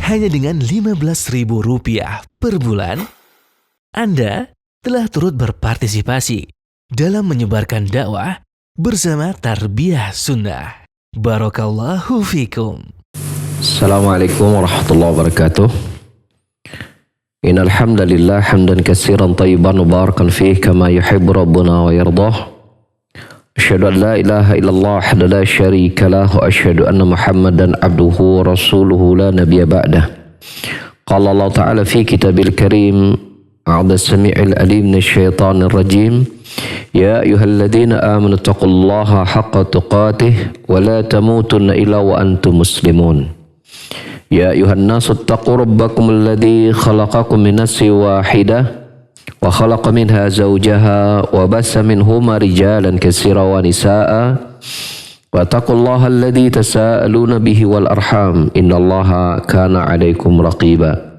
hanya dengan Rp15.000 per bulan, Anda telah turut berpartisipasi dalam menyebarkan dakwah bersama Tarbiyah Sunnah. Barakallahu fikum. Assalamualaikum warahmatullahi wabarakatuh. Innal hamdalillah hamdan katsiran thayyiban mubarakan fihi kama yuhibbu rabbuna wa yardah. Asyhadu an la ilaha illallah wahdahu la syarika lah wa asyhadu anna Muhammadan abduhu wa rasuluhu la nabiyya ba'dah. Qala Allah ta'ala fi kitabil karim a'udzu samii'il alim minasyaitonir rajim. Ya ayyuhalladzina amanu taqullaha haqqa tuqatih wa la tamutunna illa wa antum muslimun. Ya ayuhan nasu taqu rabbakum alladhi khalaqakum min nafsin wahidah wa khalaqa minha zawjaha wa bassa minhuma rijalan katsiran wa nisaa'a wa taqullaha alladhi tasaaluna bihi wal arham innallaha kana 'alaikum raqiba.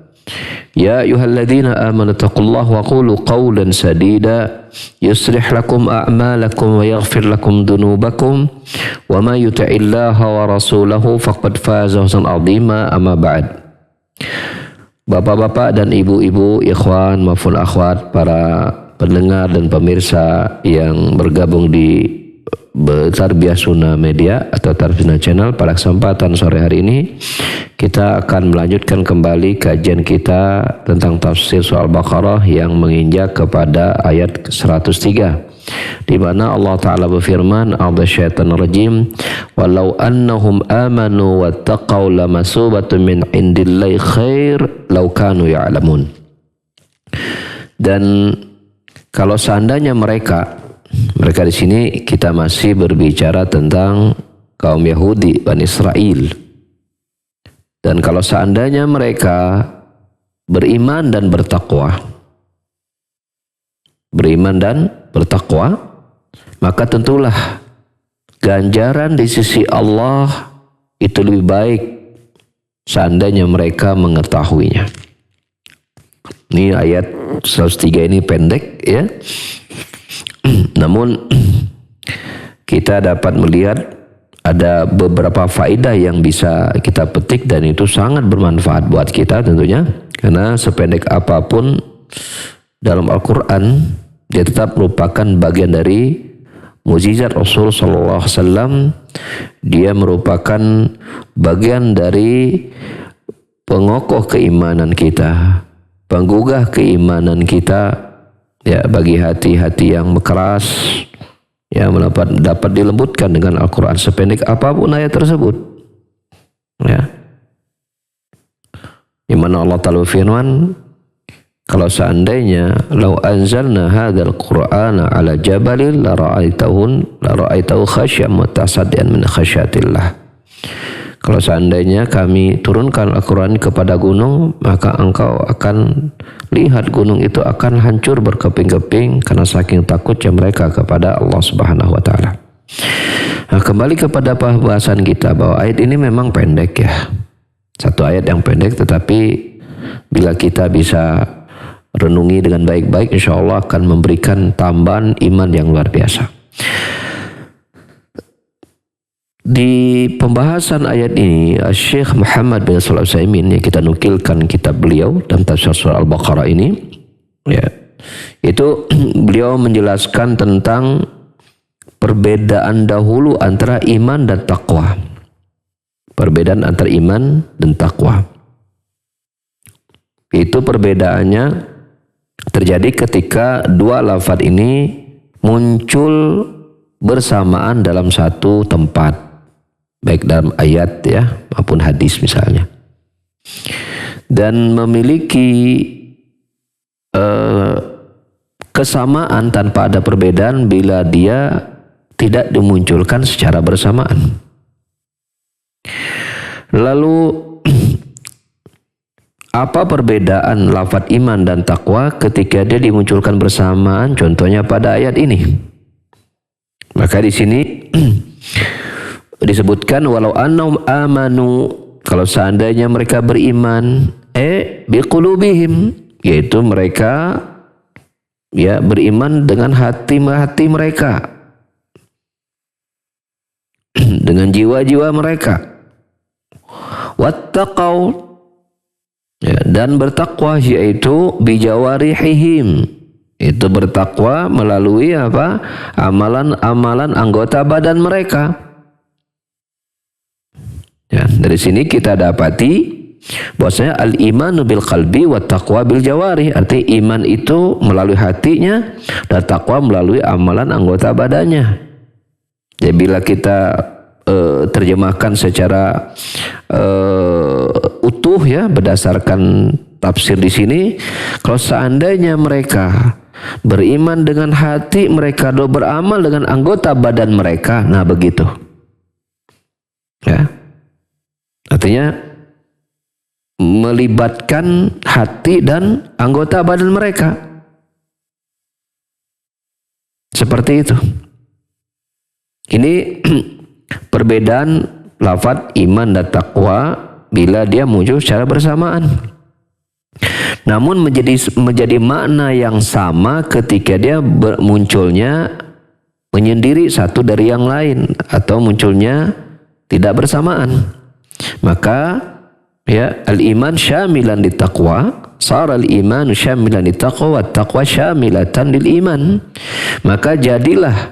Ya ayyuhalladzina amanu taqullaha wa qulu qawlan sadida yuslih lakum a'malakum wa yaghfir lakum dhunubakum wa may yuti'illaha wa rasulahu faqad faza fawzan 'azima. Amma ba'd. Bapak-bapak dan ibu-ibu, ikhwan maupun akhwat, para pendengar dan pemirsa yang bergabung di Tarbiyah Sunnah Media atau Tarbiyah Sunnah Channel, pada kesempatan sore hari ini kita akan melanjutkan kembali kajian kita tentang tafsir surah Al-Baqarah yang menginjak kepada ayat 103, di mana Allah Ta'ala berfirman, a'udzusyaitonir rajim, walau annahum amanu wattaqau lamasubatun min indillahi khair law kanu ya'lamun. Dan kalau seandainya mereka di sini kita masih berbicara tentang kaum Yahudi, Bani Israel. Dan kalau seandainya mereka beriman dan bertakwa, maka tentulah ganjaran di sisi Allah itu lebih baik seandainya mereka mengetahuinya. Ini ayat 103 ini pendek ya. Namun kita dapat melihat ada beberapa faedah yang bisa kita petik dan itu sangat bermanfaat buat kita tentunya, karena sependek apapun dalam Al-Quran dia tetap merupakan bagian dari mukjizat Rasul sallallahu alaihi wasallam. Dia merupakan bagian dari pengokoh keimanan kita, penggugah keimanan kita ya, bagi hati-hati yang keras yang dapat dilembutkan dengan Al-Quran sependek apapun ayat tersebut ya. Di mana Allah Ta'ala firman, kalau seandainya lau anzalna hadzal qur'ana ala jabalin la ra'aitahu khasy'an mutasaddian min khasyatillah. Kalau seandainya kami turunkan Al-Quran kepada gunung, maka engkau akan lihat gunung itu akan hancur berkeping-keping karena saking takutnya mereka kepada Allah Subhanahu wa Ta'ala. Nah, kembali kepada pembahasan kita bahwa ayat ini memang pendek ya. Satu ayat yang pendek, tetapi bila kita bisa renungi dengan baik-baik, insya Allah akan memberikan tambahan iman yang luar biasa. Di pembahasan ayat ini, Syekh Muhammad bin Shalih Al-Utsaimin yang kita nukilkan kitab beliau dalam tafsir surah Al-Baqarah ini, ya, itu beliau menjelaskan tentang perbedaan dahulu antara iman dan takwa. Perbedaan antara iman dan takwa. Itu perbedaannya terjadi ketika dua lafaz ini muncul bersamaan dalam satu tempat, baik dalam ayat ya maupun hadis misalnya, dan memiliki kesamaan tanpa ada perbedaan bila dia tidak dimunculkan secara bersamaan. Lalu apa perbedaan lafaz iman dan takwa ketika dia dimunculkan bersamaan, contohnya pada ayat ini? Maka di sini disebutkan walau annahum amanu, kalau seandainya mereka beriman, biqulubihim, yaitu mereka ya beriman dengan hati mereka, dengan jiwa-jiwa mereka. Wattaqau, Ya, dan bertakwa yaitu bijawarihihim, itu bertakwa melalui apa? Amalan-amalan anggota badan mereka. Ya, dari sini kita dapati bahwasanya al-imanu bil qalbi wa taqwa bil jawarih. Artinya iman itu melalui hatinya dan takwa melalui amalan anggota badannya. Jadi bila kita terjemahkan secara utuh ya berdasarkan tafsir di sini, kalau seandainya mereka beriman dengan hati mereka dan beramal dengan anggota badan mereka, nah begitu. Ya. Artinya melibatkan hati dan anggota badan mereka. Seperti itu. Ini perbedaan lafaz iman dan takwa bila dia muncul secara bersamaan. Namun menjadi makna yang sama ketika dia munculnya menyendiri satu dari yang lain atau munculnya tidak bersamaan. Maka ya al-iman syamilan litaqwa, sara al-iman syamilan litaqwa wa taqwa syamilatan lil iman. Maka jadilah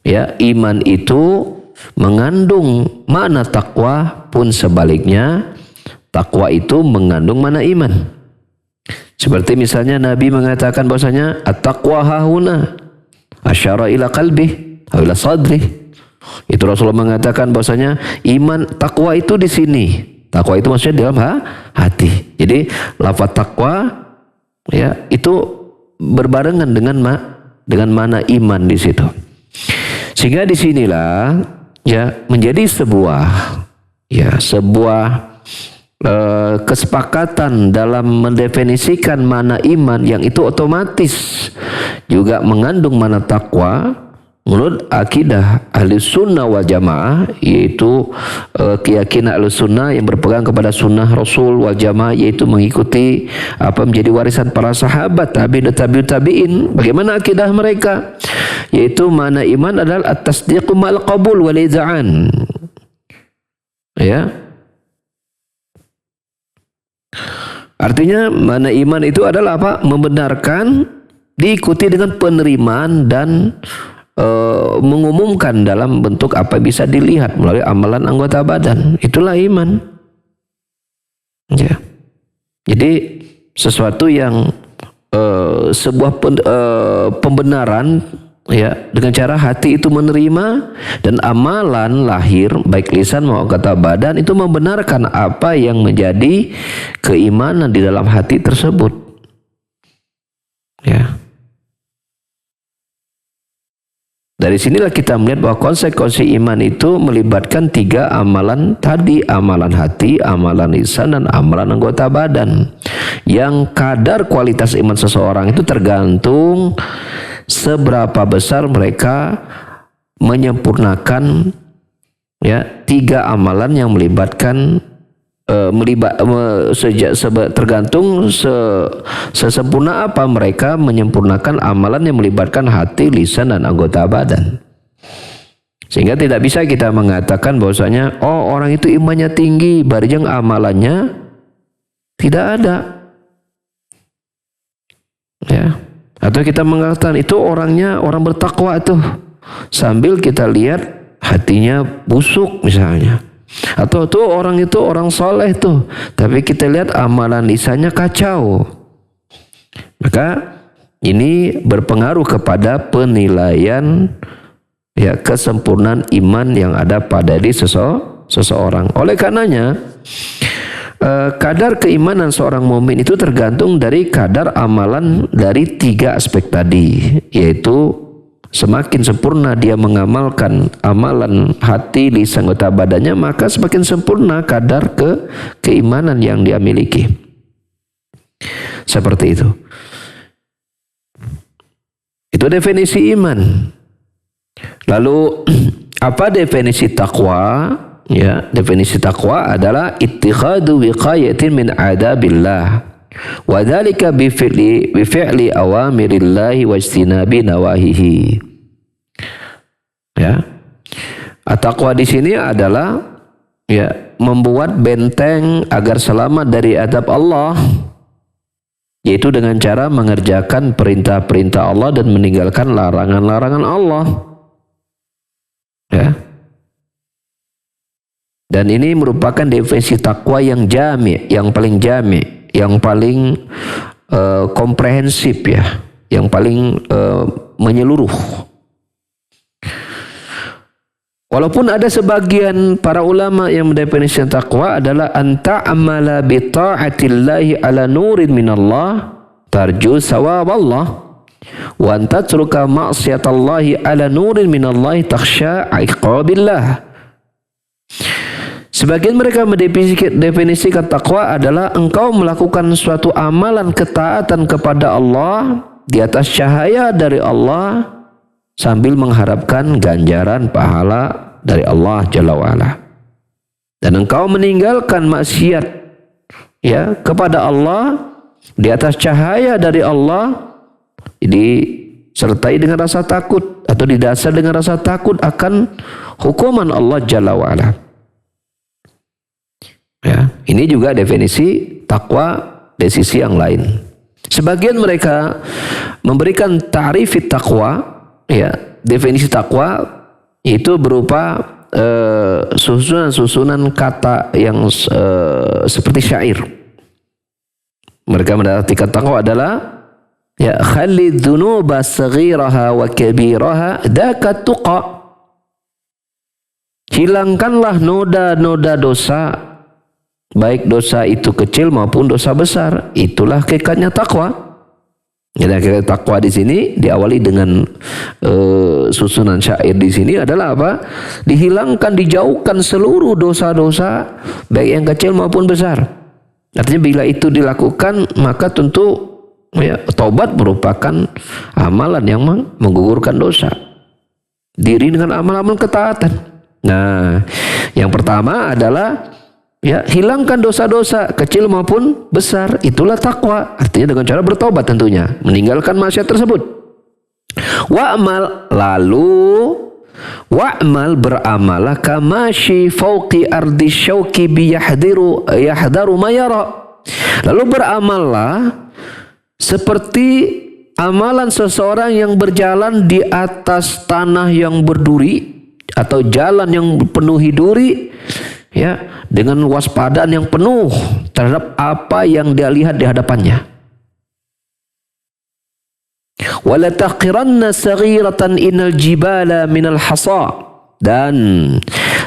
ya iman itu mengandung makna takwa, pun sebaliknya takwa itu mengandung makna iman. Seperti misalnya Nabi mengatakan bahwasanya at-taqwa hahuna asyara ila qalbi atau ila sadri. Itu Rasulullah mengatakan bahwasanya iman takwa itu di sini. Takwa itu maksudnya dalam hati. Jadi lafaz takwa ya itu berbarengan dengan mana iman di situ. Sehingga disinilah ya menjadi sebuah kesepakatan dalam mendefinisikan mana iman yang itu otomatis juga mengandung mana takwa menurut akidah ahli sunnah wal jamaah, yaitu keyakinan ahli sunnah yang berpegang kepada sunnah Rasul wal jamaah, yaitu mengikuti apa menjadi warisan para sahabat tabi'in dan tabi'ut tabi'in. Bagaimana akidah mereka? Yaitu mana iman adalah at-tasdiqu ma'al qabul wal iz'an. Ya. Artinya mana iman itu adalah apa? Membenarkan, diikuti dengan penerimaan dan mengumumkan dalam bentuk apa bisa dilihat melalui amalan anggota badan. Itulah iman. Ya. Jadi sesuatu yang sebuah pembenaran ya dengan cara hati itu menerima dan amalan lahir baik lisan maupun kata badan itu membenarkan apa yang menjadi keimanan di dalam hati tersebut. Ya. Dari sinilah kita melihat bahwa konsekuensi iman itu melibatkan 3 amalan tadi, amalan hati, amalan lisan, dan amalan anggota badan. Yang kadar kualitas iman seseorang itu tergantung seberapa besar mereka menyempurnakan ya 3 amalan yang melibatkan tergantung sesempurna apa mereka menyempurnakan amalan yang melibatkan hati, lisan, dan anggota badan. Sehingga tidak bisa kita mengatakan bahwasanya oh orang itu imannya tinggi barjang amalannya tidak ada. Ya. Atau kita mengatakan itu orangnya orang bertakwa tuh sambil kita lihat hatinya busuk misalnya. Atau tuh orang itu orang soleh tuh, tapi kita lihat amalan lisannya kacau. Maka ini berpengaruh kepada penilaian ya kesempurnaan iman yang ada pada diri seseorang. Oleh karenanya kadar keimanan seorang mukmin itu tergantung dari kadar amalan dari 3 aspek tadi, yaitu semakin sempurna dia mengamalkan amalan hati, lisan, anggota badannya, maka semakin sempurna kadar keimanan yang dia miliki. Seperti itu. Itu definisi iman. Lalu apa definisi takwa? Ya, definisi takwa adalah ittikhadu wiqayatin min adabillah. Wa dzalika bi fi'li awamirillahi wa ijtinabi nawahihi. Ya. At-taqwa di sini adalah ya membuat benteng agar selamat dari azab Allah, yaitu dengan cara mengerjakan perintah-perintah Allah dan meninggalkan larangan-larangan Allah. Ya. Dan ini merupakan definisi takwa yang jami', yang paling jami', yang paling komprehensif ya, yang paling menyeluruh. Walaupun ada sebagian para ulama yang mendefinisikan takwa adalah anta amala bi ta'atillahi ala nurin minallah tarju sawab Allah wa anta tatruka ma'siyatallahi ala nurin minallahi takhsha iqabillah. Sebagian mereka mendefinisikan takwa adalah engkau melakukan suatu amalan ketaatan kepada Allah di atas cahaya dari Allah sambil mengharapkan ganjaran pahala dari Allah Jalla wa'ala. Dan engkau meninggalkan maksiat ya kepada Allah di atas cahaya dari Allah, disertai dengan rasa takut atau didasar dengan rasa takut akan hukuman Allah Jalla wa'ala. Ya, ini juga definisi takwa dari sisi yang lain. Sebagian mereka memberikan ta'rif takwa, ya, definisi takwa itu berupa susunan-susunan kata yang seperti syair. Mereka menartikan takwa adalah ya khalid dzunuba saghiraha wa kabiraha daka tuqa. Hilangkanlah noda-noda dosa, baik dosa itu kecil maupun dosa besar. Itulah hakikatnya takwa. Jadi takwa di sini diawali dengan susunan syair di sini adalah apa? Dihilangkan, dijauhkan seluruh dosa-dosa baik yang kecil maupun besar. Artinya bila itu dilakukan maka tentu ya, taubat merupakan amalan yang menggugurkan dosa. Diri dengan amal-amal ketaatan. Nah, yang pertama adalah ya, hilangkan dosa-dosa kecil maupun besar. Itulah takwa. Artinya dengan cara bertobat tentunya, meninggalkan maksiat tersebut. Wa'mal, lalu wa'mal, beramalah kamashi fauqi ardi syauqi yahdaru mayara. Lalu beramallah seperti amalan seseorang yang berjalan di atas tanah yang berduri atau jalan yang penuhi duri, ya, dengan waspadaan yang penuh terhadap apa yang dia lihat di hadapannya. Wala taqiranna saghiratan innal jibala minal hasa. Dan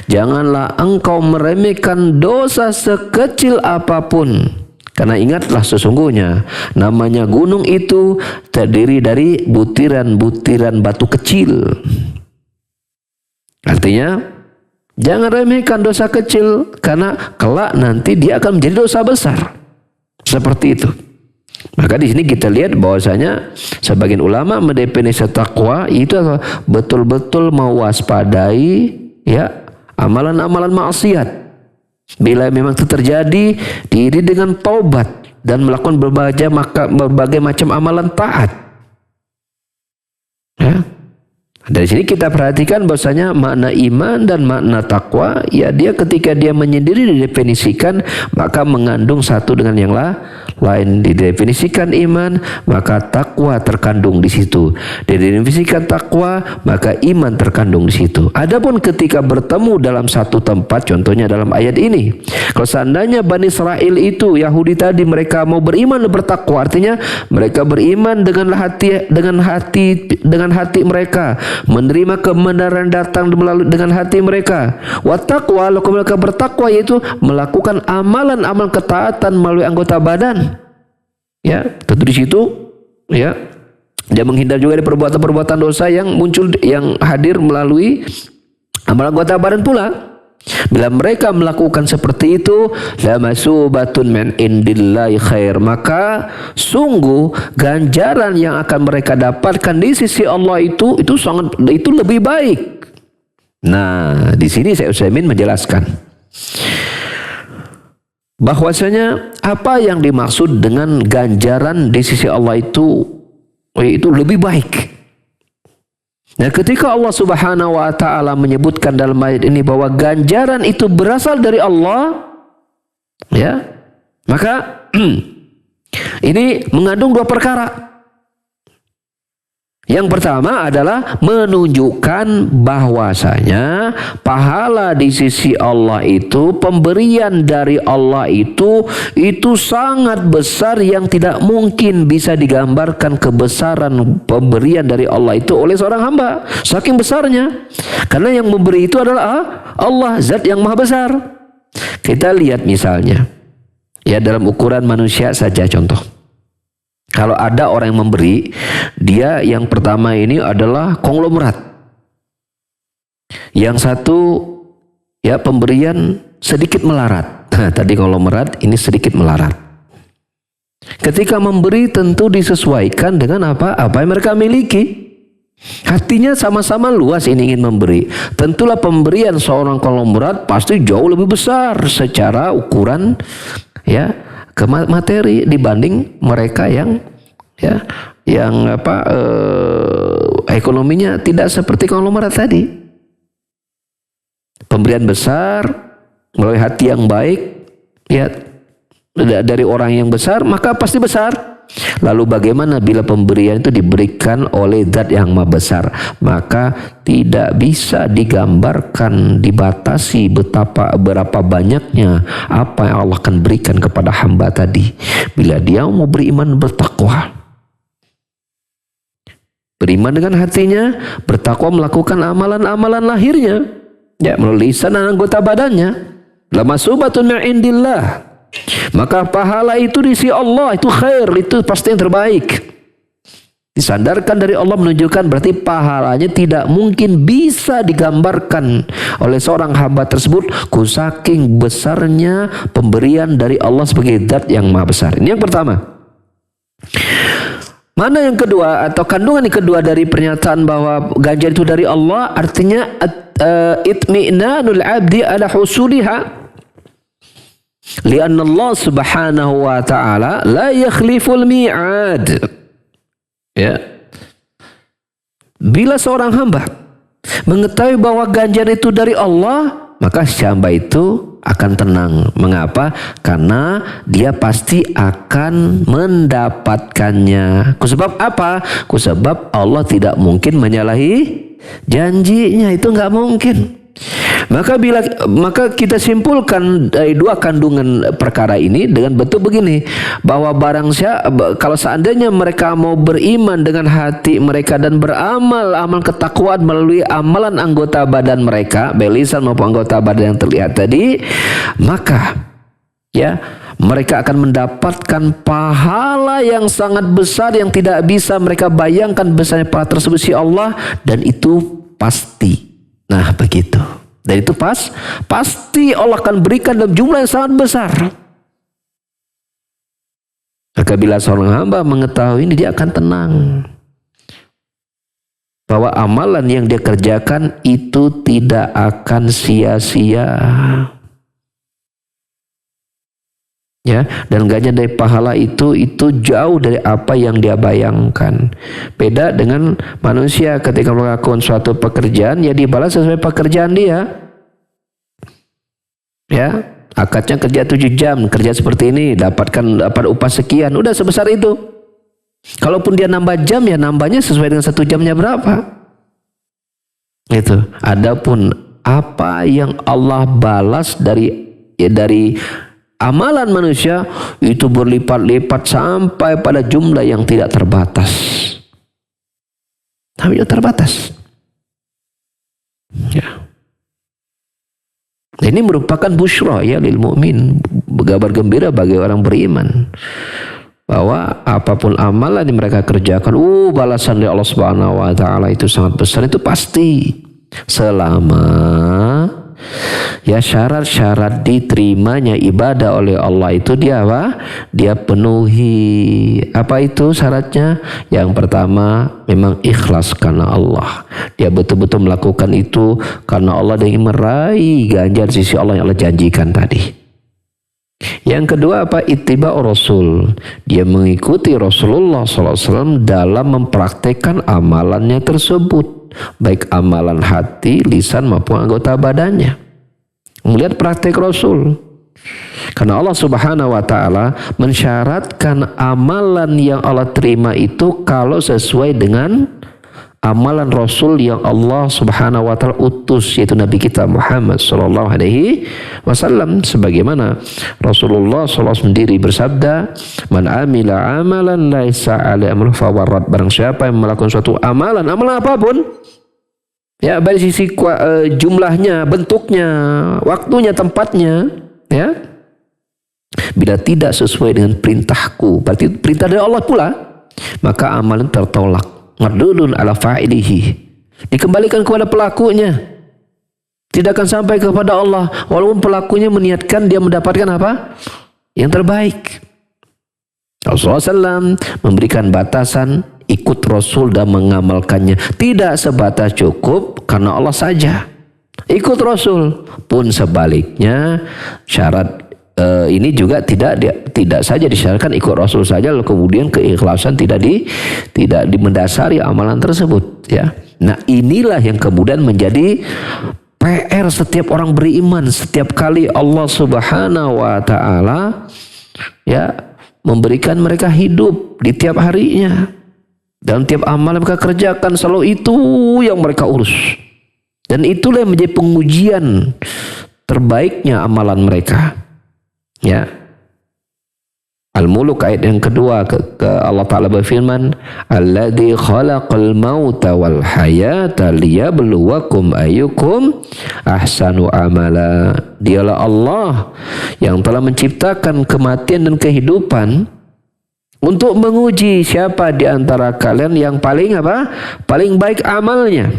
janganlah engkau meremehkan dosa sekecil apapun, karena ingatlah sesungguhnya namanya gunung itu terdiri dari butiran-butiran batu kecil. Artinya jangan remehkan dosa kecil, karena kelak nanti dia akan menjadi dosa besar. Seperti itu. Maka di sini kita lihat bahwasanya sebagian ulama mendefinisikan takwa itu betul-betul mewaspadai ya amalan-amalan maksiat. Bila memang itu terjadi, diri dengan taubat dan melakukan berbagai macam amalan taat. Ya. Dari sini kita perhatikan bahwasanya makna iman dan makna takwa, ya dia ketika dia menyendiri didefinisikan maka mengandung satu dengan yang lain. Didefinisikan iman, maka takwa terkandung di situ. Didefinisikan takwa, maka iman terkandung di situ. Adapun ketika bertemu dalam satu tempat, contohnya dalam ayat ini, kalau seandainya Bani Israel itu Yahudi tadi mereka mau beriman dan bertakwa, artinya mereka beriman dengan hati mereka, menerima kebenaran datang melalui dengan hati mereka. Wa taqwa, lalu mereka bertakwa yaitu melakukan amalan-amalan ketaatan melalui anggota badan. Ya, tentu di situ ya dia menghindar juga dari perbuatan-perbuatan dosa yang muncul, yang hadir melalui amalan anggota badan pula. Bila mereka melakukan seperti itu, la masubatun min indillahi khair, maka sungguh ganjaran yang akan mereka dapatkan di sisi Allah itu lebih baik. Nah, di sini Syekh Utsaimin menjelaskan bahwasanya apa yang dimaksud dengan ganjaran di sisi Allah itu lebih baik. Nah, ketika Allah Subhanahu wa taala menyebutkan dalam ayat ini bahwa ganjaran itu berasal dari Allah, ya, maka ini mengandung dua perkara. Yang pertama adalah menunjukkan bahwasanya pahala di sisi Allah itu, pemberian dari Allah itu sangat besar yang tidak mungkin bisa digambarkan kebesaran pemberian dari Allah itu oleh seorang hamba. Saking besarnya. Karena yang memberi itu adalah Allah, zat yang maha besar. Kita lihat misalnya, ya dalam ukuran manusia saja contoh. Kalau ada orang yang memberi, dia yang pertama ini adalah konglomerat. Yang satu, ya pemberian sedikit melarat. Nah, tadi konglomerat, ini sedikit melarat. Ketika memberi tentu disesuaikan dengan apa yang mereka miliki. Hatinya sama-sama luas ini ingin memberi. Tentulah pemberian seorang konglomerat pasti jauh lebih besar secara ukuran, ya, ke materi dibanding mereka yang ekonominya tidak seperti konglomerat tadi. Pemberian besar melalui hati yang baik, ya, dari orang yang besar, maka pasti besar. Lalu bagaimana bila pemberian itu diberikan oleh zat yang maha besar? Maka tidak bisa digambarkan, dibatasi berapa banyaknya apa yang Allah akan berikan kepada hamba tadi. Bila dia mau beriman bertakwa. Beriman dengan hatinya, bertakwa melakukan amalan-amalan lahirnya. Ya, melalui lisan dan anggota badannya. Lamasubatun min indillah. Maka pahala itu di sisi Allah, itu khair, itu pasti yang terbaik. Disandarkan dari Allah menunjukkan berarti pahalanya tidak mungkin bisa digambarkan oleh seorang hamba tersebut saking besarnya pemberian dari Allah sebagai zat yang maha besar. Ini yang pertama. Mana yang kedua atau kandungan yang kedua dari pernyataan bahwa ganjaran itu dari Allah, artinya itmi'nanul abdi ala husuliha. Lianna Allah subhanahu wa ta'ala la yakhliful mi'ad. Ya. Bila seorang hamba mengetahui bahwa ganjaran itu dari Allah, maka si hamba itu akan tenang. Mengapa? Karena dia pasti akan mendapatkannya. Kusebab apa? Kusebab Allah tidak mungkin menyalahi janjinya. Itu nggak mungkin. Maka kita simpulkan dari dua kandungan perkara ini dengan bentuk begini, bahwa kalau seandainya mereka mau beriman dengan hati mereka dan beramal amal ketakwaan melalui amalan anggota badan mereka, baik lisan maupun anggota badan yang terlihat tadi, maka ya mereka akan mendapatkan pahala yang sangat besar yang tidak bisa mereka bayangkan besarnya pahala tersebut si Allah, dan itu pasti. Nah, begitu. Dan itu pasti Allah akan berikan dalam jumlah yang sangat besar. Maka bila seorang hamba mengetahui ini, dia akan tenang bahwa amalan yang dia kerjakan itu tidak akan sia-sia. Ya, dan ganjaran dari pahala itu jauh dari apa yang dia bayangkan. Beda dengan manusia ketika melakukan suatu pekerjaan, ya dibalas sesuai pekerjaan dia. Ya, akadnya kerja 7 jam, kerja seperti ini, dapat upah sekian, udah sebesar itu. Kalaupun dia nambah jam, ya nambahnya sesuai dengan 1 jamnya berapa. Itu. Adapun apa yang Allah balas dari amalan manusia itu berlipat-lipat sampai pada jumlah yang tidak terbatas. Tapi terbatas. Ya. Ini merupakan busyra ya lil mu'min, kabar gembira bagi orang beriman, bahwa apapun amalan yang mereka kerjakan, balasan dari Allah Subhanahu wa taala itu sangat besar, itu pasti. Selama ya syarat-syarat diterimanya ibadah oleh Allah itu dia apa? Dia penuhi. Apa itu syaratnya? Yang pertama memang ikhlas karena Allah. Dia betul-betul melakukan itu karena Allah dan ingin meraih ganjaran sisi Allah yang Allah janjikan tadi. Yang kedua apa? Ittiba' Rasul. Dia mengikuti Rasulullah SAW dalam mempraktekkan amalannya tersebut. baik amalan hati, lisan maupun anggota badannya. Melihat praktek Rasul. Karena Allah Subhanahu wa taala mensyaratkan amalan yang Allah terima itu kalau sesuai dengan amalan Rasul yang Allah Subhanahu wa taala utus, yaitu Nabi kita Muhammad sallallahu alaihi wasallam. Sebagaimana Rasulullah sallallahu sendiri bersabda, "Man amila amalan laisa alaihi amrun fahuwa rad." Barang siapa yang melakukan suatu amalan apapun, ya, dari sisi jumlahnya, bentuknya, waktunya, tempatnya, ya, bila tidak sesuai dengan perintahku, berarti perintah dari Allah pula, maka amalan tertolak. Mardudun ala fa'ilihi, dikembalikan kepada pelakunya, tidak akan sampai kepada Allah walaupun pelakunya meniatkan dia mendapatkan apa? Yang terbaik. Rasulullah SAW memberikan batasan, ikut Rasul dan mengamalkannya. Tidak sebatas cukup karena Allah saja, ikut Rasul pun sebaliknya. Syarat ini juga tidak saja disyaratkan ikut Rasul saja lalu kemudian keikhlasan tidak mendasari amalan tersebut, ya. Nah, inilah yang kemudian menjadi PR setiap orang beriman. Setiap kali Allah Subhanahu wa taala, ya, memberikan mereka hidup di tiap harinya, dalam tiap amal yang mereka kerjakan, selalu itu yang mereka urus. Dan itulah yang menjadi pengujian terbaiknya amalan mereka. Ya, Al-Muluk ayat yang kedua, Allah Ta'ala berfirman, "Alladzi khalaqal mauta wal hayata liyabluwakum ayyukum ahsanu amala." Dialah Allah yang telah menciptakan kematian dan kehidupan untuk menguji siapa di antara kalian yang paling paling baik amalnya.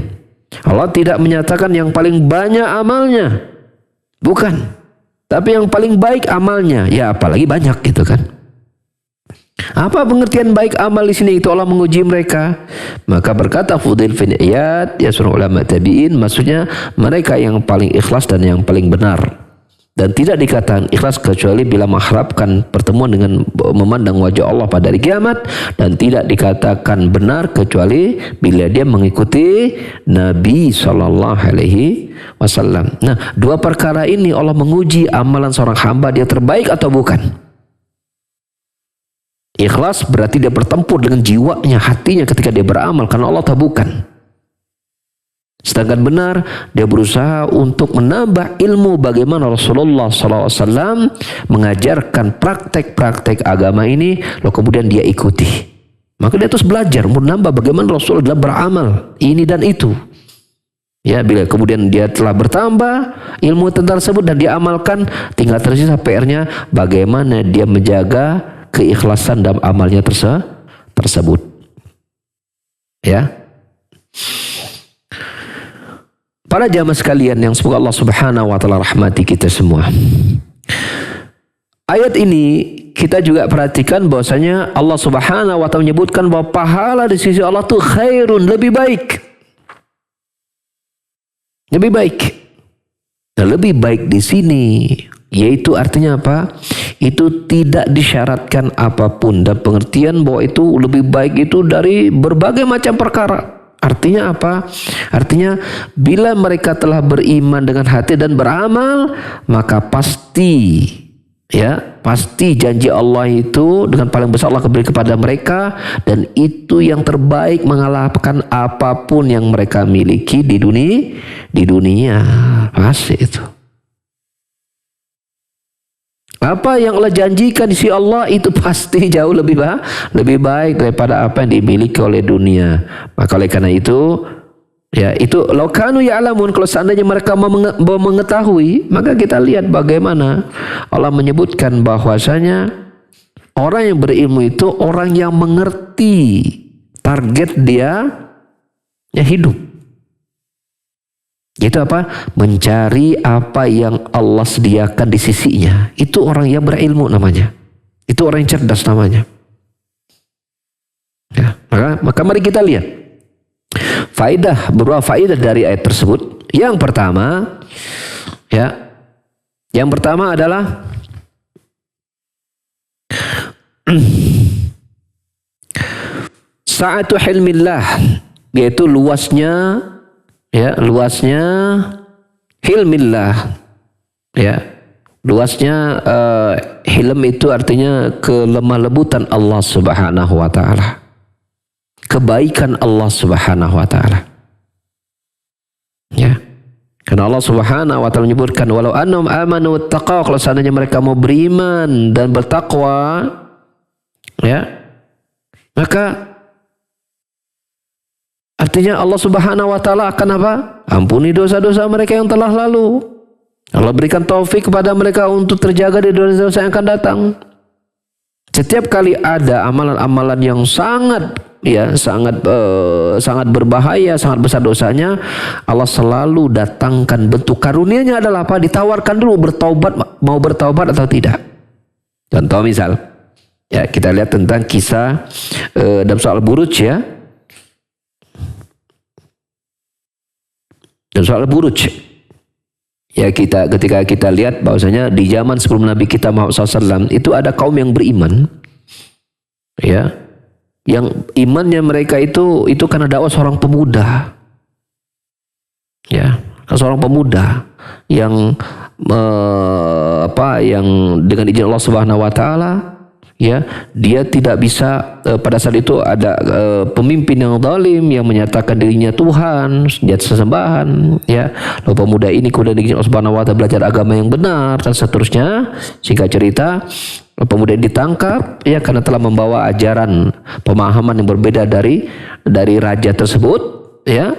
Allah tidak menyatakan yang paling banyak amalnya, bukan. Tapi yang paling baik amalnya, ya apalagi banyak gitu kan. Apa pengertian baik amal di sini? Itu Allah menguji mereka. Maka berkata Fudail bin Iyad, ya seorang ulama tabi'in, maksudnya mereka yang paling ikhlas dan yang paling benar. Dan tidak dikatakan ikhlas kecuali bila mengharapkan pertemuan dengan memandang wajah Allah pada hari kiamat, dan tidak dikatakan benar kecuali bila dia mengikuti Nabi sallallahu alaihi wasallam. Nah, dua perkara ini Allah menguji amalan seorang hamba, dia terbaik atau bukan. Ikhlas berarti dia bertempur dengan jiwanya, hatinya ketika dia beramal karena Allah atau bukan. Sedangkan benar, dia berusaha untuk menambah ilmu bagaimana Rasulullah SAW mengajarkan praktek-praktek agama ini, lalu kemudian dia ikuti. Maka dia terus belajar menambah bagaimana Rasulullah beramal ini dan itu. Ya, bila kemudian dia telah bertambah ilmu tentang tersebut dan dia amalkan, tinggal tersisa PR-nya bagaimana dia menjaga keikhlasan dalam amalnya tersebut. Ya. Para jamaah sekalian yang semoga Allah Subhanahu wa taala rahmati kita semua. Ayat ini kita juga perhatikan bahwasanya Allah Subhanahu wa taala menyebutkan bahwa pahala di sisi Allah itu khairun, lebih baik. Lebih baik. Nah, lebih baik di sini yaitu artinya apa? Itu tidak disyaratkan apapun, dan pengertian bahwa itu lebih baik itu dari berbagai macam perkara. Artinya apa? Artinya bila mereka telah beriman dengan hati dan beramal, maka pasti, ya, pasti janji Allah itu dengan paling besar Allah beri kepada mereka, dan itu yang terbaik mengalahkan apapun yang mereka miliki di dunia. Pasti itu. Apa yang Allah janjikan di sisi Allah itu pasti jauh lebih baik daripada apa yang dimiliki oleh dunia. Maka oleh karena itu, ya, itu laukanu ya'lamun, kalau seandainya mereka mau mengetahui, maka kita lihat bagaimana Allah menyebutkan bahwasanya orang yang berilmu itu orang yang mengerti target dia ya hidup. Itu apa? Mencari apa yang Allah sediakan di sisinya. Itu orang yang berilmu namanya. Itu orang yang cerdas namanya. Ya, maka mari kita lihat beberapa faedah dari ayat tersebut. Yang pertama, ya, yang pertama adalah sa'atu hilmillah yaitu luasnya hilmillah, ya. Luasnya hilm itu artinya kelemah lembutan Allah Subhanahu wa taala. Kebaikan Allah Subhanahu wa taala. Ya. Karena Allah Subhanahu wa taala menyebutkan walau annahum amanu wattaqau, kalau seandainya mereka mau beriman dan bertakwa, ya. Maka artinya Allah Subhanahu wa taala akan apa? Ampuni dosa-dosa mereka yang telah lalu. Allah berikan taufik kepada mereka untuk terjaga dari dosa-dosa yang akan datang. Setiap kali ada amalan-amalan yang sangat berbahaya, sangat besar dosanya, Allah selalu datangkan bentuk karunia-Nya adalah apa? Ditawarkan dulu bertaubat, mau bertaubat atau tidak. Contoh misal, ya kita lihat tentang kisah dalam soal Buruj, ya. Dalam soal Buruj. Ya, ketika kita lihat bahwasanya di zaman sebelum Nabi kita Muhammad SAW itu ada kaum yang beriman, ya, yang imannya mereka itu karena dakwah seorang pemuda, ya, seorang pemuda yang yang dengan izin Allah Subhanahu wa taala, ya, dia tidak bisa pada saat itu ada pemimpin yang zalim yang menyatakan dirinya Tuhan, senjata sesembahan, ya. Lalu pemuda ini kemudian diizin Allah Subhanahu wa taala belajar agama yang benar dan seterusnya. Singkat cerita, pemuda ini ditangkap, ya, karena telah membawa ajaran pemahaman yang berbeda dari raja tersebut, ya.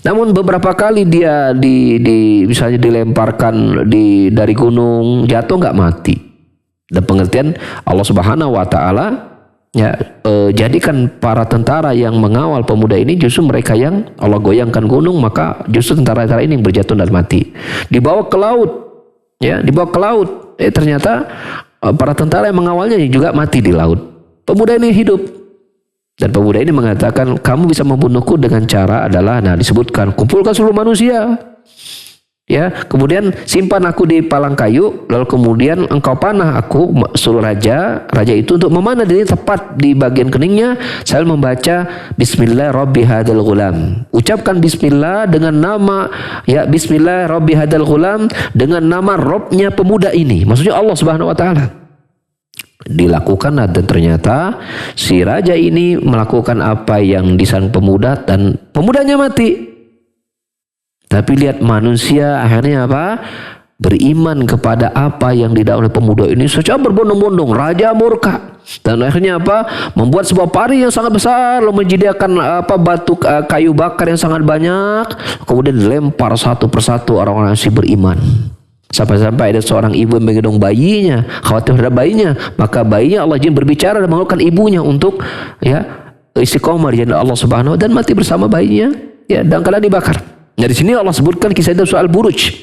Namun beberapa kali dia misalnya dilemparkan dari gunung, jatuh nggak mati. Dan pengertian Allah Subhanahu wa taala, ya, jadikan para tentara yang mengawal pemuda ini justru mereka yang Allah goyangkan gunung, maka justru tentara-tentara ini yang berjatuh dan mati. Dibawa ke laut, ya, dibawa ke laut. Ternyata para tentara yang mengawalnya juga mati di laut. Pemuda ini hidup. Dan pemuda ini mengatakan, kamu bisa membunuhku dengan cara adalah, disebutkan, kumpulkan seluruh manusia. Ya, kemudian simpan aku di palang kayu, lalu kemudian engkau panah aku, suruh raja itu untuk memanah diri tepat di bagian keningnya. Saya membaca Bismillah Rabbi hadal ghulam. Ucapkan Bismillah dengan nama, ya, Bismillah Rabbi hadal ghulam, dengan nama Robnya pemuda ini. Maksudnya Allah Subhanahu wa taala. Dilakukan, dan ternyata si raja ini melakukan apa yang disarankan pemuda dan pemudanya mati. Tapi lihat manusia akhirnya apa? Beriman kepada apa yang didakwai oleh pemuda ini secara berbondong-bondong. Raja murka. Dan akhirnya apa? Membuat sebuah pari yang sangat besar, lalu menyediakan batu kayu bakar yang sangat banyak, kemudian dilempar satu persatu orang-orang yang beriman. Sampai-sampai ada seorang ibu yang menggendong bayinya, khawatir terhadap bayinya, maka bayinya Allah izin berbicara dan menguatkan ibunya untuk, ya, istiqomah di jalan Allah Subhanahu wa taala, dan mati bersama bayinya, ya, dan kala dibakar. Dari sini Allah sebutkan kisah itu soal Buruj.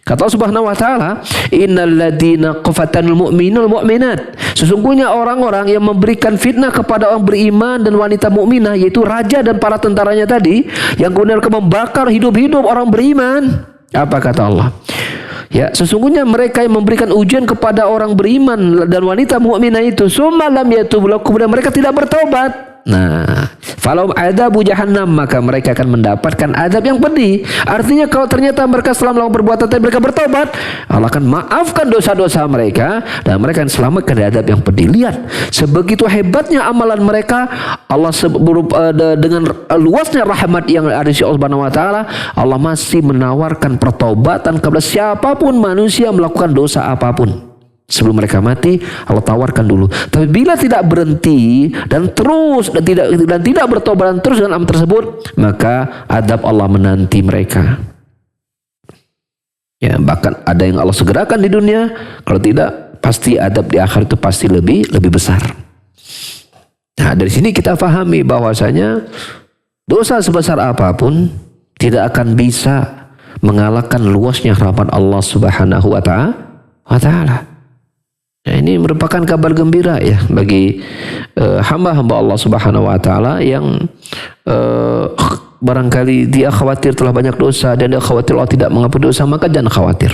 Kata Allah Subhanahu wa taala, innal ladzina qafatanul mu'minul mu'minat. Sesungguhnya orang-orang yang memberikan fitnah kepada orang beriman dan wanita mukminah, yaitu raja dan para tentaranya tadi, yang kemudian mereka membakar hidup-hidup orang beriman. Apa kata Allah? Ya, sesungguhnya mereka yang memberikan ujian kepada orang beriman dan wanita mukminah itu, summa lam yatubu, kemudian mereka tidak bertobat. Nah, falahum adabu jahannam, maka mereka akan mendapatkan adab yang pedih. Artinya kalau ternyata mereka setelah melakukan perbuatan tapi mereka bertobat, Allah akan maafkan dosa-dosa mereka dan mereka akan selamatkan dari adab yang pedih. Lihat, sebegitu hebatnya amalan mereka, Allah dengan luasnya rahmat yang ada di Allah Subhanahu wa taala, Allah masih menawarkan pertobatan kepada siapapun manusia melakukan dosa apapun. Sebelum mereka mati, Allah tawarkan dulu. Tapi bila tidak berhenti dan terus dan tidak bertobat dan terus dengan amal tersebut, maka adab Allah menanti mereka. Ya, bahkan ada yang Allah segerakan di dunia, kalau tidak pasti adab di akhir itu pasti lebih besar. Nah, dari sini kita pahami bahwasanya dosa sebesar apapun tidak akan bisa mengalahkan luasnya rahmat Allah Subhanahu wa taala. Nah, ini merupakan kabar gembira, ya, bagi hamba-hamba Allah Subhanahu wa taala yang barangkali dia khawatir telah banyak dosa dan dia khawatir Allah tidak mengampuni dosa, maka jangan khawatir.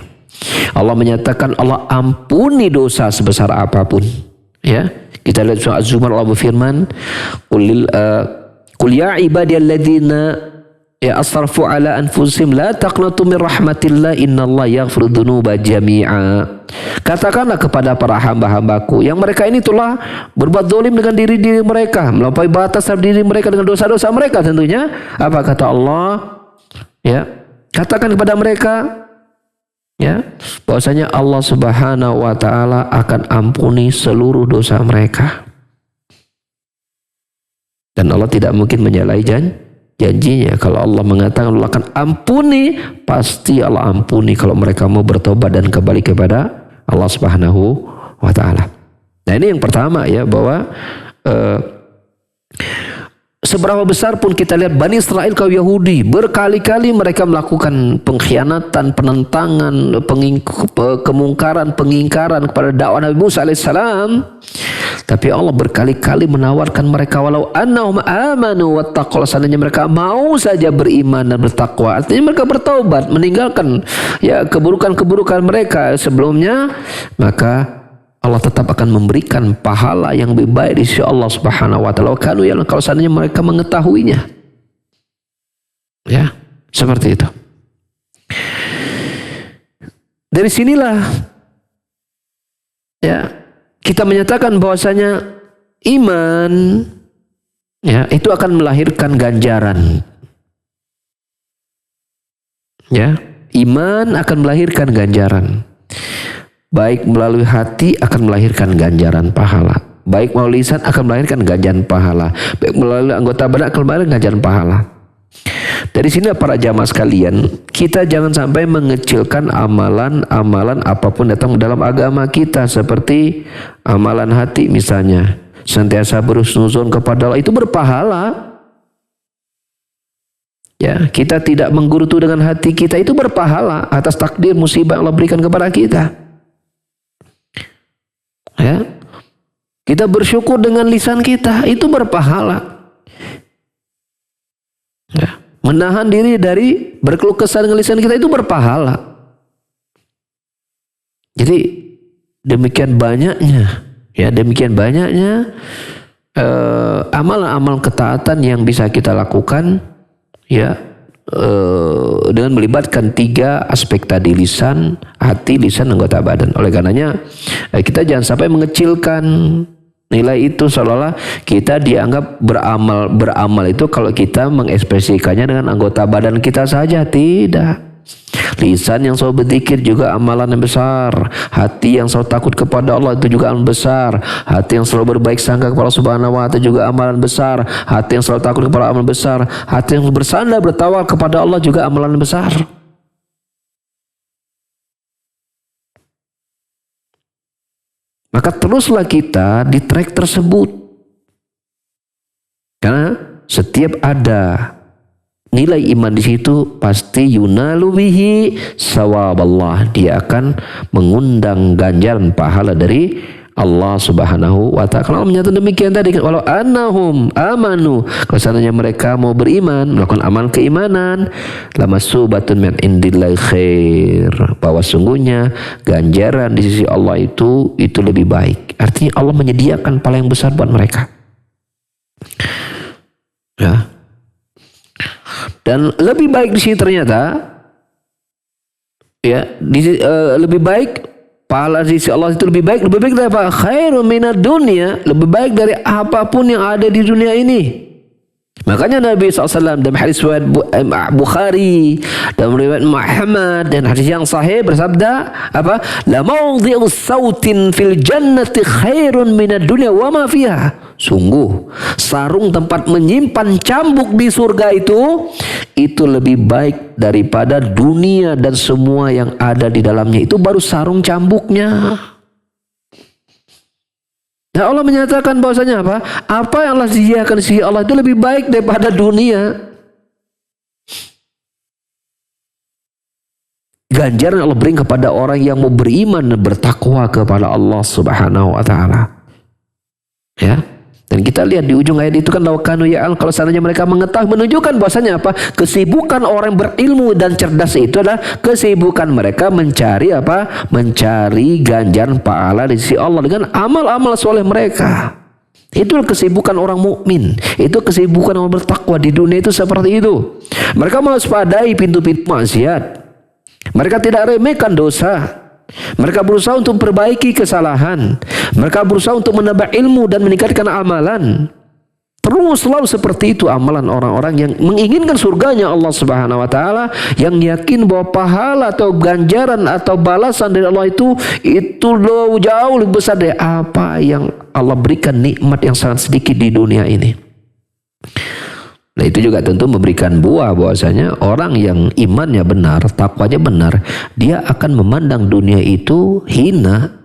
Allah menyatakan Allah ampuni dosa sebesar apapun. Ya, kita lihat surah Az-Zumar, Allah berfirman, Qul ya ibadiyalladzina ya asrafu ala anfusihim la taqnatu min rahmatillah innallaha yaghfiru dzunuba jami'a. Katakanlah kepada para hamba-hambaku yang mereka ini telah berbuat zalim dengan diri mereka, melampaui batas diri mereka dengan dosa-dosa mereka tentunya. Apa kata Allah? Ya, katakan kepada mereka ya, bahwasanya Allah Subhanahu wa taala akan ampuni seluruh dosa mereka. Dan Allah tidak mungkin menyalahi janjinya. Kalau Allah mengatakan Allah akan ampuni, pasti Allah ampuni kalau mereka mau bertobat dan kembali kepada Allah Subhanahu wa taala. Nah, ini yang pertama ya, bahwa seberapa besar pun kita lihat Bani Israel kaum Yahudi, berkali-kali mereka melakukan pengkhianatan, penentangan, kemungkaran, pengingkaran kepada dakwah Nabi Musa alaihissalam. Tapi Allah berkali-kali menawarkan mereka, walau annahum amanu wattaqwa, seandainya mereka mau saja beriman dan bertakwa, artinya mereka bertaubat, meninggalkan ya keburukan-keburukan mereka sebelumnya, maka Allah tetap akan memberikan pahala yang lebih baik di sisi Allah Subhanahu wa taala. Kalau seandainya mereka mengetahuinya. Ya, seperti itu. Dari sinilah ya kita menyatakan bahwasanya iman ya itu akan melahirkan ganjaran. Ya, iman akan melahirkan ganjaran. Baik melalui hati akan melahirkan ganjaran pahala. Baik melalui lisan akan melahirkan ganjaran pahala. Baik melalui anggota badan akan melahirkan ganjaran pahala. Dari sini para jamaah sekalian, kita jangan sampai mengecilkan amalan-amalan apapun datang dalam agama kita, seperti amalan hati misalnya, senantiasa berhusnuzon kepada Allah, itu berpahala. Ya, kita tidak menggerutu dengan hati kita, itu berpahala atas takdir musibah yang Allah berikan kepada kita. Ya, kita bersyukur dengan lisan kita, itu berpahala. Ya, menahan diri dari berkeluh kesah dengan lisan kita, itu berpahala. Jadi demikian banyaknya amalan-amalan ketaatan yang bisa kita lakukan ya, dengan melibatkan 3 aspek tadi, lisan, hati, lisan, anggota badan. Oleh karenanya kita jangan sampai mengecilkan nilai itu, seolah-olah kita dianggap beramal itu kalau kita mengekspresikannya dengan anggota badan kita saja. Tidak. Lisan yang selalu berzikir juga amalan yang besar. Hati yang selalu takut kepada Allah itu juga amalan besar. Hati yang selalu berbaik sangka kepada Allah Subhanahu wa taala juga amalan besar. Hati yang selalu takut kepada Allah amalan besar. Hati yang bersandar bertawakal kepada Allah juga amalan besar. Maka teruslah kita di track tersebut. Karena setiap ada nilai iman di situ, pasti yunalu bihi sawaballah, dia akan mengundang ganjaran pahala dari Allah Subhanahu wa taala. Kalau menyatakan demikian tadi, walau annahum amanu, kalau seandainya mereka mau beriman, melakukan amal keimanan, lamasubatun min indillahi khair, bahwa sungguhnya ganjaran di sisi Allah itu lebih baik. Artinya Allah menyediakan pahala yang besar buat mereka. Ya. Dan lebih baik di sini ternyata ya, lebih baik pahala di sisi Allah itu lebih baik dari apa? Khairun minad dunya, lebih baik dari apapun yang ada di dunia ini. Makanya Nabi SAW dalam hadis riwayat Bukhari dan riwayat Muhammad dan hadis yang sahih bersabda apa? La mawdhi'u sautin fil jannati khairun minad dunya wa ma fiha. Sungguh sarung tempat menyimpan cambuk di surga itu lebih baik daripada dunia dan semua yang ada di dalamnya. Itu baru sarung cambuknya. Nah, Allah menyatakan bahwasanya apa? Apa yang Allah sediakan di sisi Allah itu lebih baik daripada dunia. Ganjaran Allah berikan kepada orang yang mau beriman dan bertakwa kepada Allah Subhanahu wa taala. Ya. Dan kita lihat di ujung ayat itu kan, lawakanu ya'al, kalau seandainya mereka mengetahui, menunjukkan bahwasanya apa? Kesibukan orang berilmu dan cerdas itu adalah kesibukan mereka mencari apa? Mencari ganjaran pahala di sisi Allah dengan amal-amal soleh mereka. Itulah kesibukan orang mukmin. Itu kesibukan orang bertakwa di dunia itu seperti itu. Mereka mewaspadai pintu-pintu maksiat. Mereka tidak remehkan dosa. Mereka berusaha untuk memperbaiki kesalahan. Mereka berusaha untuk menambah ilmu dan meningkatkan amalan. Terus selalu seperti itu amalan orang-orang yang menginginkan surganya Allah Subhanahu wa taala, yang yakin bahwa pahala atau ganjaran atau balasan dari Allah itu jauh lebih besar dari apa yang Allah berikan nikmat yang sangat sedikit di dunia ini. Nah, itu juga tentu memberikan buah bahwasanya orang yang imannya benar, takwanya benar, dia akan memandang dunia itu hina.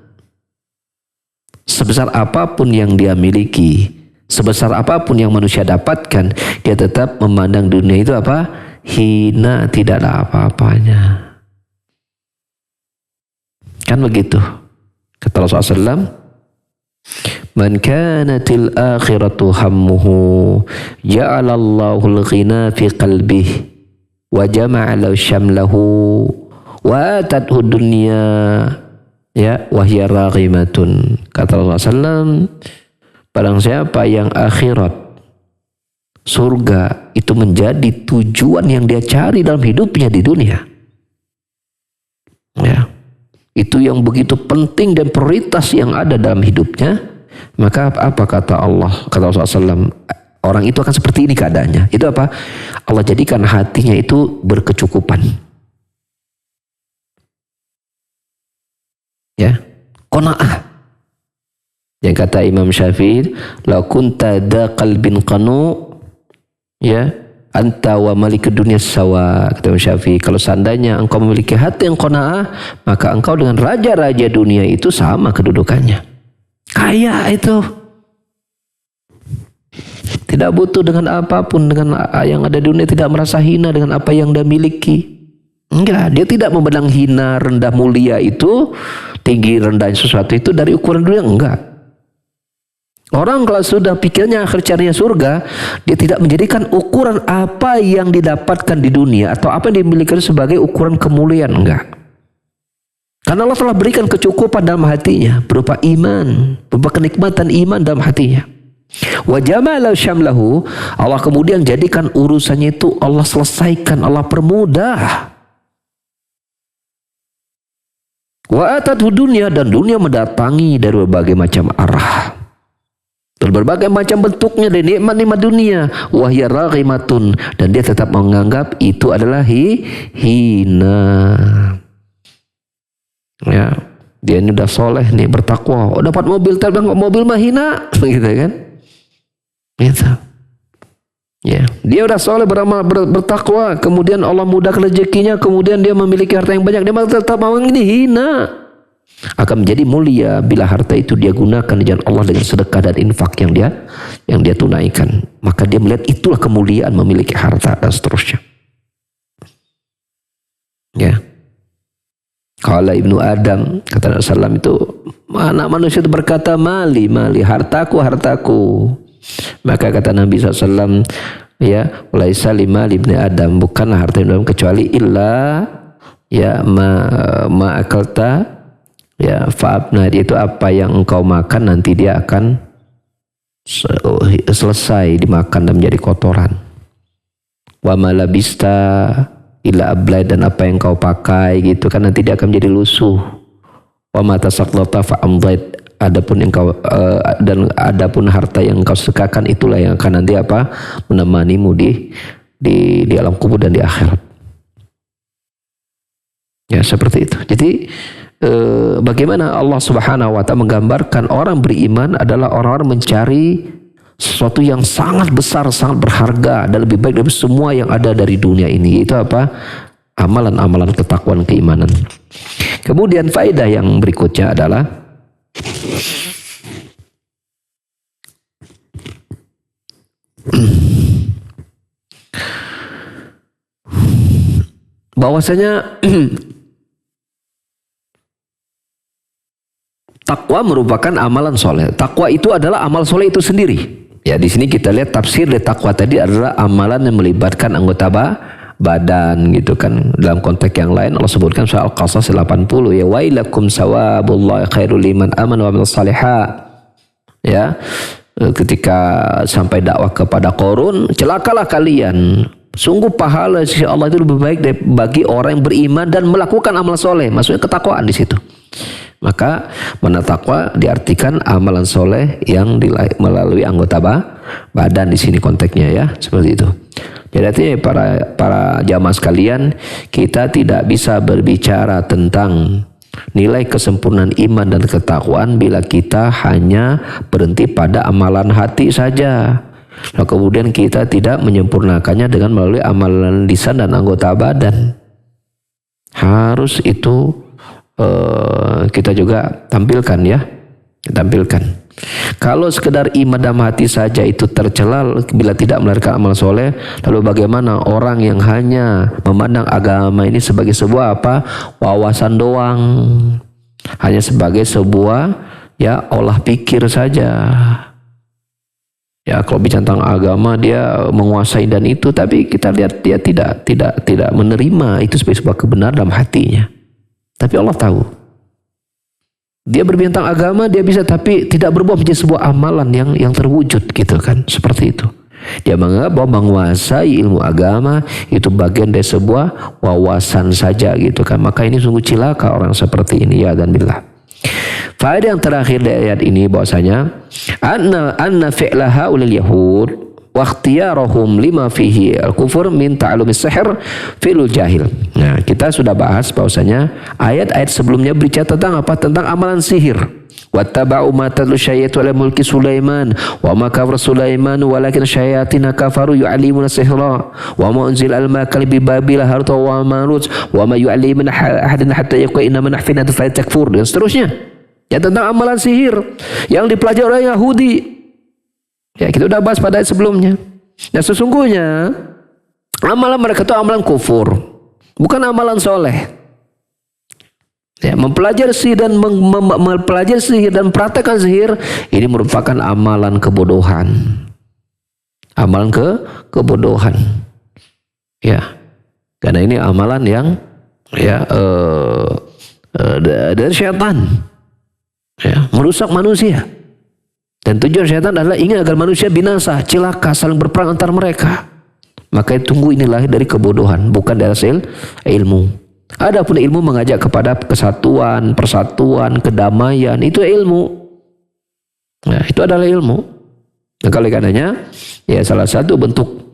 Sebesar apapun yang dia miliki, sebesar apapun yang manusia dapatkan, dia tetap memandang dunia itu apa? Hina, tidak ada apa-apanya. Kan begitu. Kata Rasulullah SAW, man kanatil akhiratu hammuhu ja'alallahu al-ghina fi qalbihi wa jama'a lahu syamlahu wa atathu dunya ya wa hiya raghimatun. Kata Rasulullah SAW, barang siapa yang akhirat, surga itu menjadi tujuan yang dia cari dalam hidupnya di dunia, ya, itu yang begitu penting dan prioritas yang ada dalam hidupnya, maka apa kata Allah, kata Rasulullah SAW, orang itu akan seperti ini keadaannya. Itu apa? Allah jadikan hatinya itu berkecukupan, ya, qanaah. Yang kata Imam Syafi'i, la kunta da qalbin qanu, ya, anta wa malik dunia sawa. Kata Imam Syafi'i, kalau seandainya engkau memiliki hati yang qanaah, maka engkau dengan raja-raja dunia itu sama kedudukannya. Kaya itu. Tidak butuh dengan apapun, dengan yang ada di dunia, tidak merasa hina dengan apa yang dia miliki. Enggak, dia tidak memandang hina, rendah, mulia itu, tinggi rendah sesuatu itu dari ukuran dunia, enggak. Orang kalau sudah pikirnya akhir carinya surga, dia tidak menjadikan ukuran apa yang didapatkan di dunia atau apa yang dimiliki sebagai ukuran kemuliaan, enggak. Karena Allah telah berikan kecukupan dalam hatinya berupa iman, berupa kenikmatan iman dalam hatinya. Wa jama'ala syamlahu, Allah kemudian jadikan urusannya itu Allah selesaikan, Allah permudah. Wa atathu dunya, dan dunia mendatangi dari berbagai macam arah, berbagai macam bentuknya dari nikmat-nikmat dunia. Wahya raghimatun, dan dia tetap menganggap itu adalah hina. Ya, dia ini udah soleh nih, bertakwa, oh dapat mobil, tapi mobil mah hina, gitu kan? Gitu. Ya, dia udah soleh, beramal, bertakwa, kemudian Allah mudahkan rezekinya, kemudian dia memiliki harta yang banyak, dia malah tetap mau ini hina. Akan menjadi mulia bila harta itu dia gunakan di jalan Allah dengan sedekah dan infak yang dia tunaikan. Maka dia melihat itulah kemuliaan memiliki harta dan seterusnya. Ya. Qala Ibnu Adam, kata Rasulullah SAW itu, anak manusia itu berkata, mali, hartaku. Maka kata Nabi SAW, ya, laisa lima libni Adam, bukanlah harta Ibnu Adam kecuali illa ya ma akalta, ya, fa'abna, itu apa yang engkau makan nanti dia akan selesai dimakan dan menjadi kotoran. Wa malabista illa ablai, dan apa yang kau pakai gitu kan nanti dia akan menjadi lusuh. Wa mata saqlata fa'amdait, adapun yang kau dan adapun harta yang kau sekakan itulah yang akan nanti apa menemanimu di alam kubur dan di akhirat. Ya, seperti itu. Jadi bagaimana Allah Subhanahu wa ta'ala menggambarkan orang beriman adalah orang-orang mencari sesuatu yang sangat besar, sangat berharga dan lebih baik dari semua yang ada dari dunia ini. Itu apa? Amalan-amalan ketakwaan, keimanan. Kemudian faedah yang berikutnya adalah bahwasanya takwa merupakan amalan soleh. Takwa itu adalah amal soleh itu sendiri. Ya, di sini kita lihat tafsir dari takwa tadi adalah amalan yang melibatkan anggota badan gitu kan. Dalam konteks yang lain Allah sebutkan soal Al-Qasas 80, ya wailakum sawabullahi khairul liman amana wa amila salihah. Ya. ketika sampai dakwah kepada Qarun, celakalah kalian. Sungguh pahala sisi Allah itu lebih baik bagi orang yang beriman dan melakukan amal soleh. Maksudnya ketakwaan di situ. Maka mana takwa diartikan amalan soleh yang melalui anggota badan di sini konteksnya ya, seperti itu. Jadi artinya para jamaah sekalian, kita tidak bisa berbicara tentang nilai kesempurnaan iman dan ketakwaan bila kita hanya berhenti pada amalan hati saja. Lalu kemudian kita tidak menyempurnakannya dengan melalui amalan lisan dan anggota badan. Harus itu kita juga tampilkan ya. Tampilkan. Kalau sekedar iman dalam hati saja itu tercela bila tidak melahirkan amal soleh, lalu bagaimana orang yang hanya memandang agama ini sebagai sebuah wawasan doang, hanya sebagai sebuah olah pikir saja. Ya, kalau bicara tentang agama dia menguasai dan itu, tapi kita lihat dia tidak menerima itu sebagai sebuah kebenaran dalam hatinya. Tapi Allah tahu. Dia berbicara tentang agama, dia bisa, tapi tidak berbuah menjadi sebuah amalan yang terwujud gitu kan, seperti itu. Dia menganggap bahwa menguasai ilmu agama itu bagian dari sebuah wawasan saja gitu kan. Maka ini sungguh cilaka orang seperti ini ya, dan billah. Faedah yang terakhir dari ayat ini bahwasanya anna fi'laha ulil yahud wa ikhtiyarahum lima fihi al-kufur min ta'lumis sihr fi'lul jahil. Nah, kita sudah bahas bahwasanya ayat-ayat sebelumnya berbicara tentang apa? Tentang amalan sihir. Wattaba'u ma tatlu syayatin ala mulki Sulaiman wa ma kafara Sulaiman walakin syayatin kafaru yu'allimuna sihra wa ma unzila al-makal bi babil harut wa marut wa ma yu'allimuna ahadan hatta yaqina man ahfina fa takfur, dan seterusnya. Ya, tentang amalan sihir yang dipelajari oleh Yahudi. Ya, kita sudah bahas pada ayat sebelumnya. Nah, sesungguhnya amalan mereka itu amalan kufur, bukan amalan soleh. Ya, mempelajari sihir dan mempelajari sihir dan mempraktekkan sihir ini merupakan amalan kebodohan. Amalan kebodohan. Ya. Karena ini amalan yang dari syaitan. Ya, merusak manusia. Dan tujuan syaitan adalah ingin agar manusia binasa, celaka, saling berperang antar mereka. Maka tunggu inilah dari kebodohan, bukan dari hasil ilmu. Adapun ilmu mengajak kepada kesatuan, persatuan, kedamaian, itu ilmu. Nah, itu adalah ilmu. Dan oleh karenanya, ya salah satu bentuk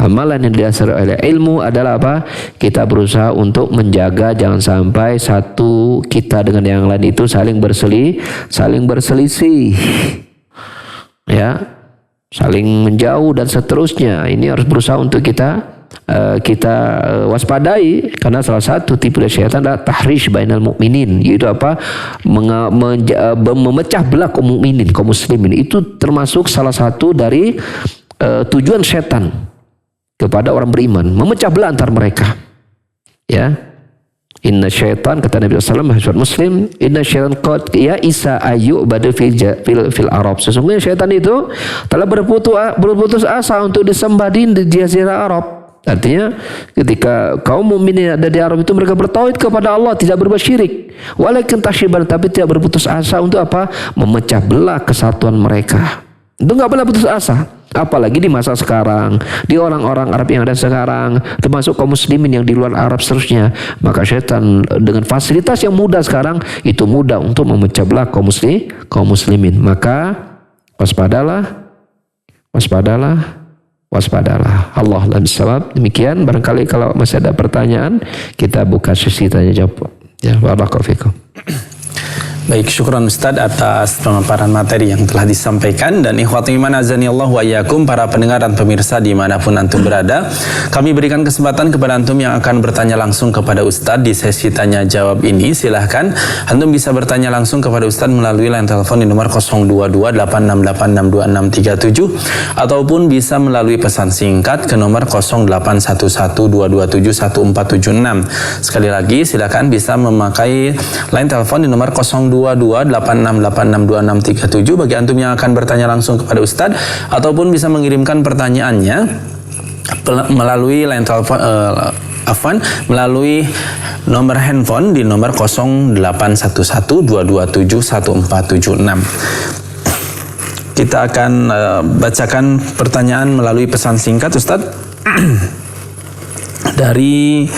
amalan yang didasari oleh ilmu adalah apa? Kita berusaha untuk menjaga jangan sampai satu kita dengan yang lain itu saling berselisih. Ya, saling menjauh dan seterusnya. Ini harus berusaha untuk kita waspadai, karena salah satu tipu dari syaitan adalah tahrish bainal mukminin, yaitu apa? Memecah belah kaum mukminin, kaum muslimin. Itu termasuk salah satu dari tujuan syaitan kepada orang beriman, memecah belah antar mereka. Ya. Inna syaitan, kata Nabi SAW, hadis Muslim, inna syaitan qad ya isa ayyubadu fil Arab. Sesungguhnya syaitan itu telah berputus asa untuk disembah di jazirah Arab. Artinya ketika kaum mukminin ada di Arab itu mereka bertauhid kepada Allah, tidak berbuat syirik. Walakin tasyiban, tapi tidak berputus asa untuk apa? Memecah belah kesatuan mereka. Itu enggak pernah putus asa. Apalagi di masa sekarang, di orang-orang Arab yang ada sekarang, termasuk kaum muslimin yang di luar Arab seterusnya. Maka syaitan dengan fasilitas yang mudah sekarang, itu mudah untuk memecah belah kaum muslimin. Maka waspadalah. Allah a'lam bishawab. Demikian, barangkali kalau masih ada pertanyaan, kita buka sesi tanya jawab. Ya, barakallahu fikum. Baik, syukran Ustaz atas pemaparan materi yang telah disampaikan. Dan ikhwati iman azanillah wa iyyakum, para pendengar dan pemirsa dimanapun antum berada, kami berikan kesempatan kepada antum yang akan bertanya langsung kepada Ustaz di sesi tanya jawab ini. Silahkan antum bisa bertanya langsung kepada Ustaz melalui line telepon di nomor 02286862637 ataupun bisa melalui pesan singkat ke nomor 081122714776. Sekali lagi silakan bisa memakai line telepon di nomor 0226862637 bagi antum yang akan bertanya langsung kepada Ustadz, ataupun bisa mengirimkan pertanyaannya melalui line telepon melalui nomor handphone di nomor 081122714776. kita akan bacakan pertanyaan melalui pesan singkat Ustadz dari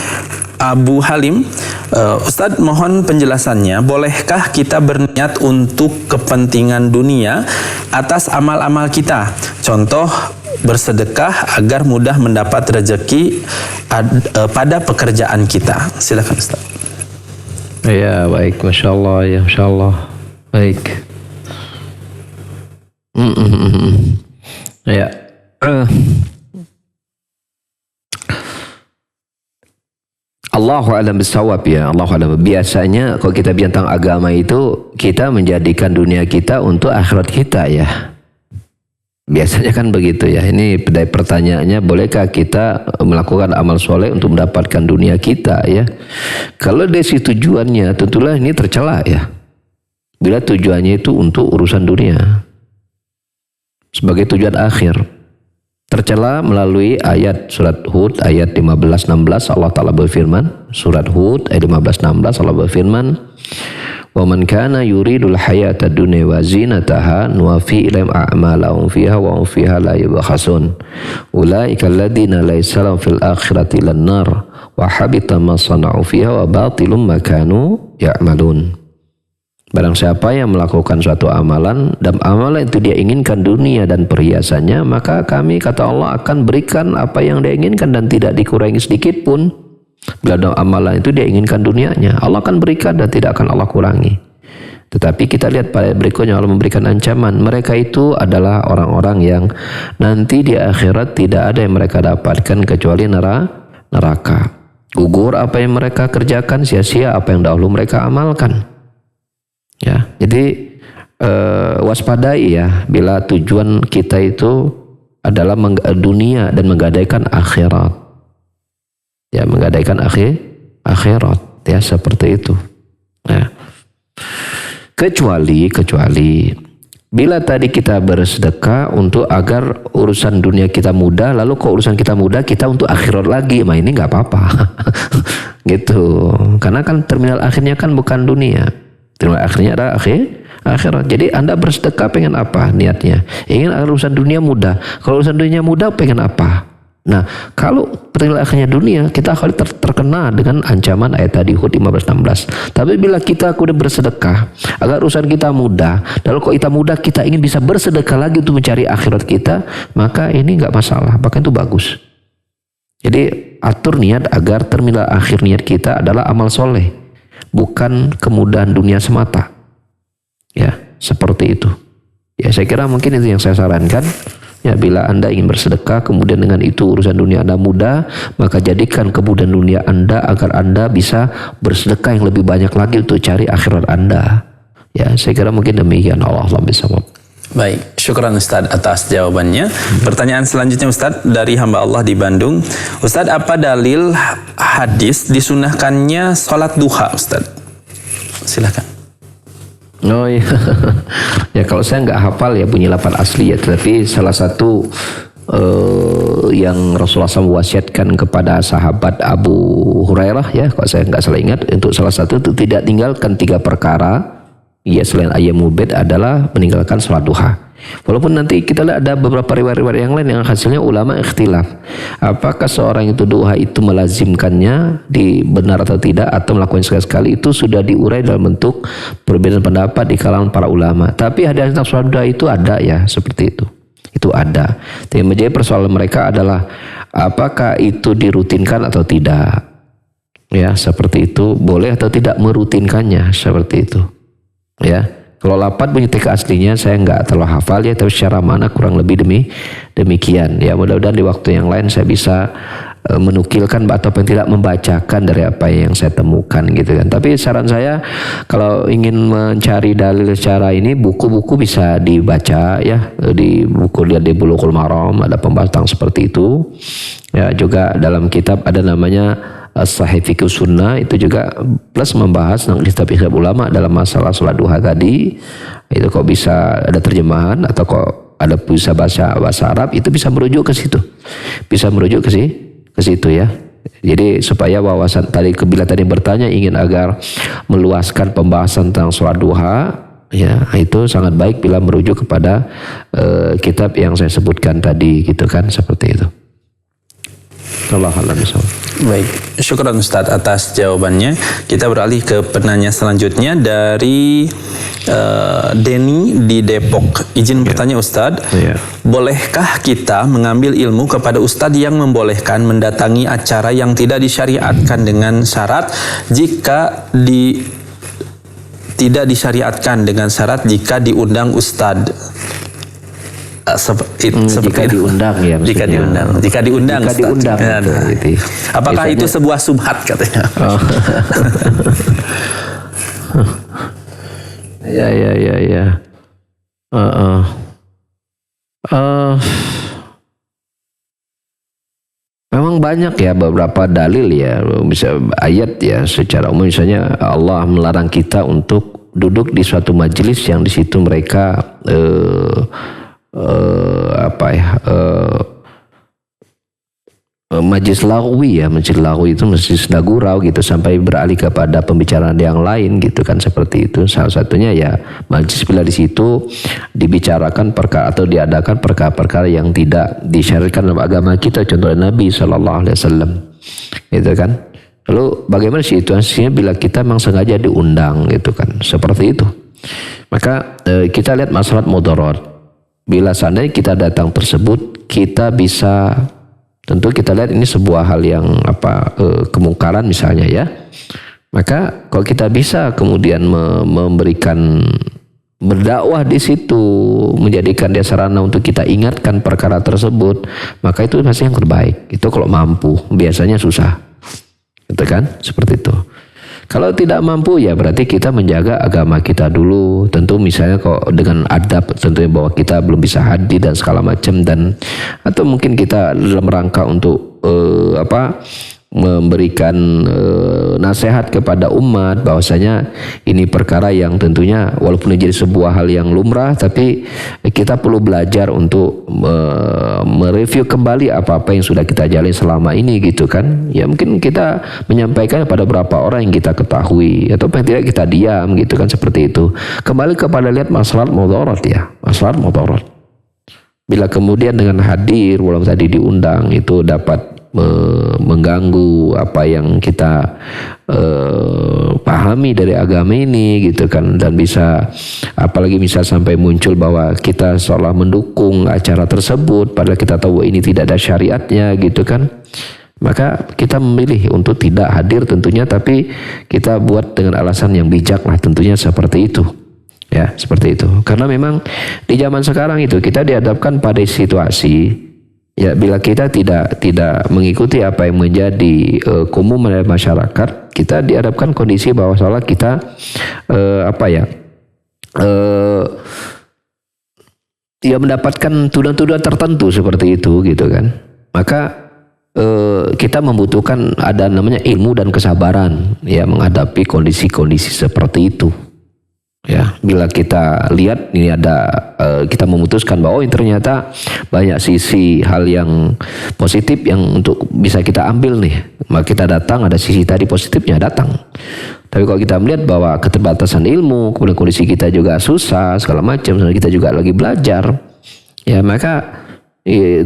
Abu Halim. Ustadz, mohon penjelasannya, bolehkah kita berniat untuk kepentingan dunia atas amal-amal kita? Contoh, bersedekah agar mudah mendapat rezeki pada pekerjaan kita. Silakan Ustaz. Ya, baik, Masya Allah, ya Masya Allah. Baik. Ya. Allahu a'lam bissawab ya. Allahu a'lam. Biasanya kalau kita bincang tentang agama itu, kita menjadikan dunia kita untuk akhirat kita ya. Biasanya kan begitu ya. Ini pertanyaannya, bolehkah kita melakukan amal soleh untuk mendapatkan dunia kita ya? Kalau dari situ tujuannya, tentulah ini tercela ya. Bila tujuannya itu untuk urusan dunia sebagai tujuan akhir, tercela melalui ayat surat Hud ayat 15-16. Allah Ta'ala berfirman, surat Hud ayat 15-16, Allah berfirman, wa man kana yuridul hayata dunya wa zinataha nuwaffi ilaihim a'malahum fiha wa hum fiha la yubkhasun ulaika alladziina laysa lahum fil akhirati lan nar wa habita ma sana'u fiha wa batilum ma kanu ya'malun. Barang siapa yang melakukan suatu amalan dan amalan itu dia inginkan dunia dan perhiasannya, maka kami, kata Allah, akan berikan apa yang dia inginkan dan tidak dikurangi sedikit pun. Bila dalam amalan itu dia inginkan dunianya, Allah akan berikan dan tidak akan Allah kurangi. Tetapi kita lihat pada berikutnya Allah memberikan ancaman. Mereka itu adalah orang-orang yang nanti di akhirat tidak ada yang mereka dapatkan kecuali neraka. Gugur apa yang mereka kerjakan, sia-sia apa yang dahulu mereka amalkan. Ya, jadi waspadai ya bila tujuan kita itu adalah dunia dan menggadaikan akhirat. Ya, menggadaikan akhirat ya, seperti itu. Ya. Kecuali bila tadi kita bersedekah untuk agar urusan dunia kita mudah, lalu kalau urusan kita mudah kita untuk akhirat lagi, mah ini nggak apa-apa. Gitu. Karena kan terminal akhirnya kan bukan dunia. Terminal akhirnya adalah akhirat. Jadi Anda bersedekah pengen apa niatnya? Ingin agar urusan dunia mudah. Kalau urusan dunia mudah pengen apa? Nah, kalau terminal akhirnya dunia, kita akan terkena dengan ancaman ayat tadi Hud 15-16. Tapi bila kita kemudian bersedekah agar urusan kita mudah, lalu kalau kita mudah kita ingin bisa bersedekah lagi untuk mencari akhirat kita, maka ini nggak masalah, bahkan itu bagus. Jadi atur niat agar terminal akhir niat kita adalah amal soleh, bukan kemudahan dunia semata. Ya, seperti itu. Ya, saya kira mungkin itu yang saya sarankan. Ya, bila Anda ingin bersedekah kemudian dengan itu urusan dunia Anda mudah, maka jadikan kemudahan dunia Anda agar Anda bisa bersedekah yang lebih banyak lagi untuk cari akhirat Anda. Ya, saya kira mungkin demikian. Allah bisawab. Baik, syukran Ustaz atas jawabannya. Pertanyaan selanjutnya Ustaz dari hamba Allah di Bandung. Ustaz, apa dalil hadis disunahkannya sholat duha Ustaz? Silakan. Oh iya. Ya kalau saya nggak hafal ya bunyi lafaz asli ya, tetapi salah satu yang Rasulullah SAW wasiatkan kepada sahabat Abu Hurairah ya, kalau saya nggak salah ingat, untuk salah satu itu tidak tinggalkan 3 perkara ya selain ayyamul bid adalah meninggalkan sholat duha. Walaupun nanti kita lihat ada beberapa riwayat-riwayat yang lain yang hasilnya ulama ikhtilaf. Apakah seorang itu duha itu melazimkannya benar atau tidak, atau melakukan sekali-sekali, itu sudah diurai dalam bentuk perbedaan pendapat di kalangan para ulama. Tapi hadis tentang sholat duha itu ada ya, seperti itu. Itu ada. Tapi yang menjadi persoalan mereka adalah apakah itu dirutinkan atau tidak. Ya, seperti itu. Boleh atau tidak merutinkannya, seperti itu. Ya. Kalau lapat bunyi teka aslinya saya nggak terlalu hafal ya, tapi secara mana kurang lebih demikian. Ya, mudah-mudahan di waktu yang lain saya bisa menukilkan ataupun tidak membacakan dari apa yang saya temukan gitu kan. Tapi saran saya kalau ingin mencari dalil secara ini, buku-buku bisa dibaca ya, di buku lihat di Bulughul Maram ada pembahasan seperti itu. Ya, juga dalam kitab ada namanya Sahih Fiqh Sunnah, itu juga plus membahas tentang kitab ulama dalam masalah sholat duha tadi. Itu kok bisa ada terjemahan atau kok ada bisa bahasa Arab, itu bisa merujuk ke situ. Bisa merujuk ke situ ya. Jadi supaya wawasan tadi, bila tadi bertanya ingin agar meluaskan pembahasan tentang sholat duha ya itu sangat baik bila merujuk kepada kitab yang saya sebutkan tadi gitu kan, seperti itu. Allah alam. Baik, syukran Ustadz atas jawabannya. Kita beralih ke penanya selanjutnya dari Denny di Depok. Izin bertanya Ustadz, bolehkah kita mengambil ilmu kepada Ustadz yang membolehkan mendatangi acara yang tidak disyariatkan dengan syarat tidak disyariatkan dengan syarat jika diundang Ustadz? Jika diundang ya, jika diundang apakah itu sebuah subhat katanya? Ya. Memang banyak ya beberapa dalil ya, bisa ayat ya secara umum, misalnya Allah melarang kita untuk duduk di suatu majelis yang di situ mereka majlis lagwi ya, majlis lagwi itu majlis gurau gitu, sampai beralih kepada pembicaraan yang lain gitu kan, seperti itu. Salah satunya ya majlis bila di situ dibicarakan perkara atau diadakan perkara-perkara yang tidak disyariatkan dalam agama kita, contohnya Nabi SAW gitu kan. Lalu bagaimana situasinya bila kita memang sengaja diundang gitu kan, seperti itu. Maka kita lihat masalah mudarat. Bila seandainya kita datang tersebut, kita bisa, tentu kita lihat ini sebuah hal yang kemungkaran misalnya ya. Maka kalau kita bisa kemudian memberikan berdakwah di situ, menjadikan dia sarana untuk kita ingatkan perkara tersebut, maka itu pasti yang terbaik. Itu kalau mampu, biasanya susah. Gitu kan? Seperti itu. Kalau tidak mampu ya berarti kita menjaga agama kita dulu. Tentu misalnya kok dengan adab tentunya bahwa kita belum bisa hadir dan segala macam, dan atau mungkin kita dalam rangka untuk memberikan nasihat kepada umat bahwasanya ini perkara yang tentunya walaupun jadi sebuah hal yang lumrah, tapi kita perlu belajar untuk mereview kembali apa-apa yang sudah kita jalani selama ini gitu kan. Ya mungkin kita menyampaikan kepada beberapa orang yang kita ketahui, atau paling tidak kita diam gitu kan, seperti itu. Kembali kepada lihat masalah mudarat ya, masalah mudarat. Bila kemudian dengan hadir walaupun tadi diundang itu dapat mengganggu apa yang kita pahami dari agama ini gitu kan, dan bisa apalagi bisa sampai muncul bahwa kita seolah mendukung acara tersebut padahal kita tahu ini tidak ada syariatnya gitu kan, maka kita memilih untuk tidak hadir tentunya, tapi kita buat dengan alasan yang bijak lah tentunya, seperti itu ya, seperti itu. Karena memang di zaman sekarang itu kita dihadapkan pada situasi ya, bila kita tidak mengikuti apa yang menjadi keumuman dari masyarakat, kita dihadapkan kondisi bahwa seolah kita mendapatkan tuduhan-tuduhan tertentu seperti itu gitu kan. Maka kita membutuhkan ada namanya ilmu dan kesabaran ya menghadapi kondisi-kondisi seperti itu. Ya, bila kita lihat ini ada kita memutuskan bahwa ini ternyata banyak sisi hal yang positif yang untuk bisa kita ambil nih, maka kita datang, ada sisi tadi positifnya datang. Tapi kalau kita melihat bahwa keterbatasan ilmu, kemudian kondisi kita juga susah segala macam, kita juga lagi belajar, ya maka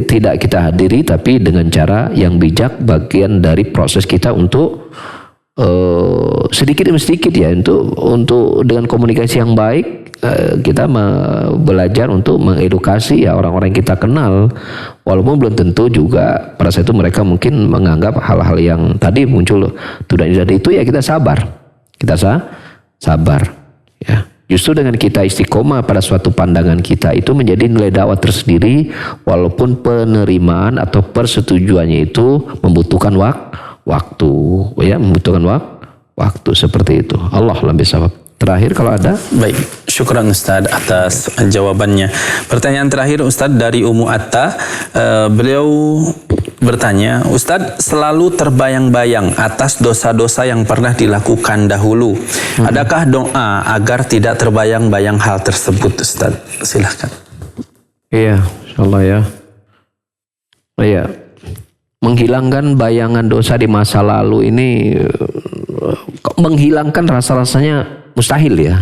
tidak kita hadiri, tapi dengan cara yang bijak, bagian dari proses kita untuk sedikit demi sedikit ya, untuk dengan komunikasi yang baik kita belajar untuk mengedukasi ya orang-orang yang kita kenal, walaupun belum tentu juga pada saat itu mereka mungkin menganggap hal-hal yang tadi muncul tidak dari itu, ya kita sabar, ya. Justru dengan kita istiqomah pada suatu pandangan kita itu menjadi nilai dakwah tersendiri, walaupun penerimaan atau persetujuannya itu membutuhkan waktu ya, membutuhkan waktu seperti itu. Allah lebih sawab. Terakhir kalau ada. Baik, syukran Ustadz atas jawabannya. Pertanyaan terakhir Ustadz dari Ummu Atta, beliau bertanya, Ustadz selalu terbayang-bayang atas dosa-dosa yang pernah dilakukan dahulu. Adakah doa agar tidak terbayang-bayang hal tersebut Ustadz? Silahkan. Iya, insyaallah ya. Iya. Menghilangkan bayangan dosa di masa lalu ini, menghilangkan rasa-rasanya mustahil ya.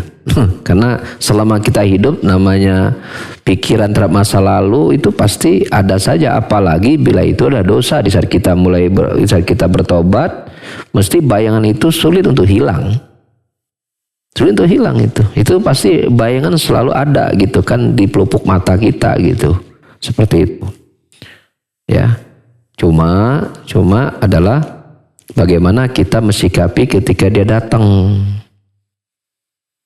Karena selama kita hidup namanya pikiran terhadap masa lalu itu pasti ada saja, apalagi bila itu ada dosa. Di saat kita di saat kita bertobat, mesti bayangan itu sulit untuk hilang. Sulit untuk hilang itu. Itu pasti bayangan selalu ada gitu kan di pelupuk mata kita gitu. Seperti itu. Ya. Cuma adalah bagaimana kita mensikapi ketika dia datang.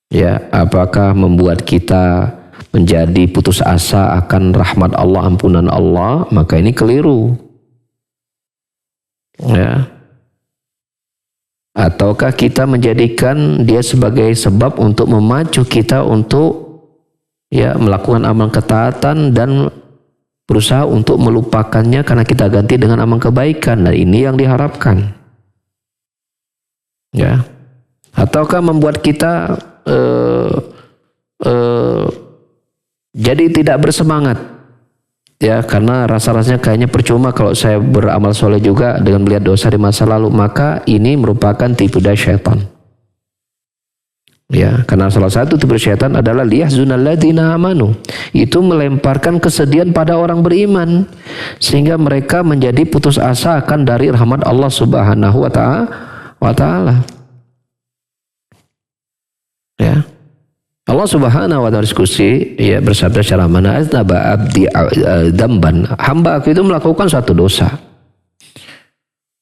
Ya, apakah membuat kita menjadi putus asa akan rahmat Allah, ampunan Allah? Maka ini keliru. Ya. Ataukah kita menjadikan dia sebagai sebab untuk memacu kita untuk ya melakukan amal ketaatan dan berusaha untuk melupakannya karena kita ganti dengan amal kebaikan, dan ini yang diharapkan. Ya. Ataukah membuat kita jadi tidak bersemangat, ya, karena rasa-rasanya kayaknya percuma kalau saya beramal soleh juga dengan melihat dosa di masa lalu. Maka ini merupakan tipu daya syaitan. Ya, karena salah satu tipu syaitan adalah liyahzunal ladzina amanu. Itu melemparkan kesedihan pada orang beriman sehingga mereka menjadi putus asa akan dari rahmat Allah Subhanahu wa taala. Ya. Allah Subhanahu wa taala diskusi ya bersabda secara mana aznaba abdi dzamban, hamba aku itu melakukan suatu dosa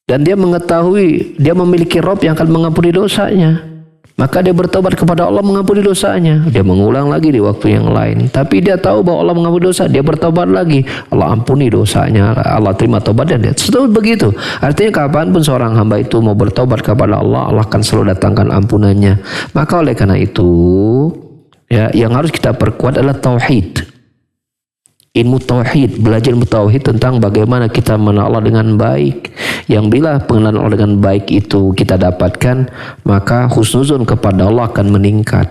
dan dia mengetahui dia memiliki Rabb yang akan mengampuni dosanya, maka dia bertobat kepada Allah mengampuni dosanya. Dia mengulang lagi di waktu yang lain, tapi dia tahu bahwa Allah mengampuni dosa, dia bertobat lagi, Allah ampuni dosanya, Allah terima tobat dan dia seterusnya begitu. Artinya kapanpun seorang hamba itu mau bertobat kepada Allah, Allah akan selalu datangkan ampunannya. Maka oleh karena itu ya, yang harus kita perkuat adalah tauhid. Ilmu tauhid, belajar ilmu tauhid tentang bagaimana kita mengenal Allah dengan baik. Yang bila pengenalan Allah dengan baik itu kita dapatkan, maka husnuzon kepada Allah akan meningkat.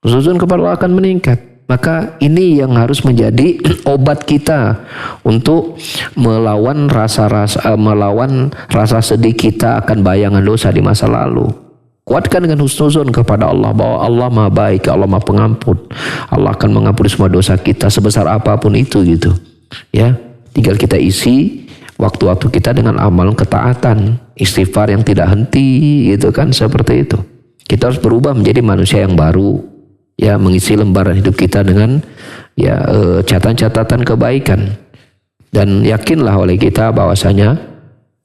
Husnuzon kepada Allah akan meningkat. Maka ini yang harus menjadi obat kita untuk melawan rasa sedih kita akan bayangan dosa di masa lalu. Kuatkan dengan husnuzon kepada Allah bahwa Allah Maha Baik, Allah Maha Pengampun. Allah akan mengampuni semua dosa kita sebesar apapun itu gitu. Ya, tinggal kita isi waktu-waktu kita dengan amal ketaatan, istighfar yang tidak henti gitu kan, seperti itu. Kita harus berubah menjadi manusia yang baru. Ya, mengisi lembaran hidup kita dengan ya catatan-catatan kebaikan. Dan yakinlah oleh kita bahwasanya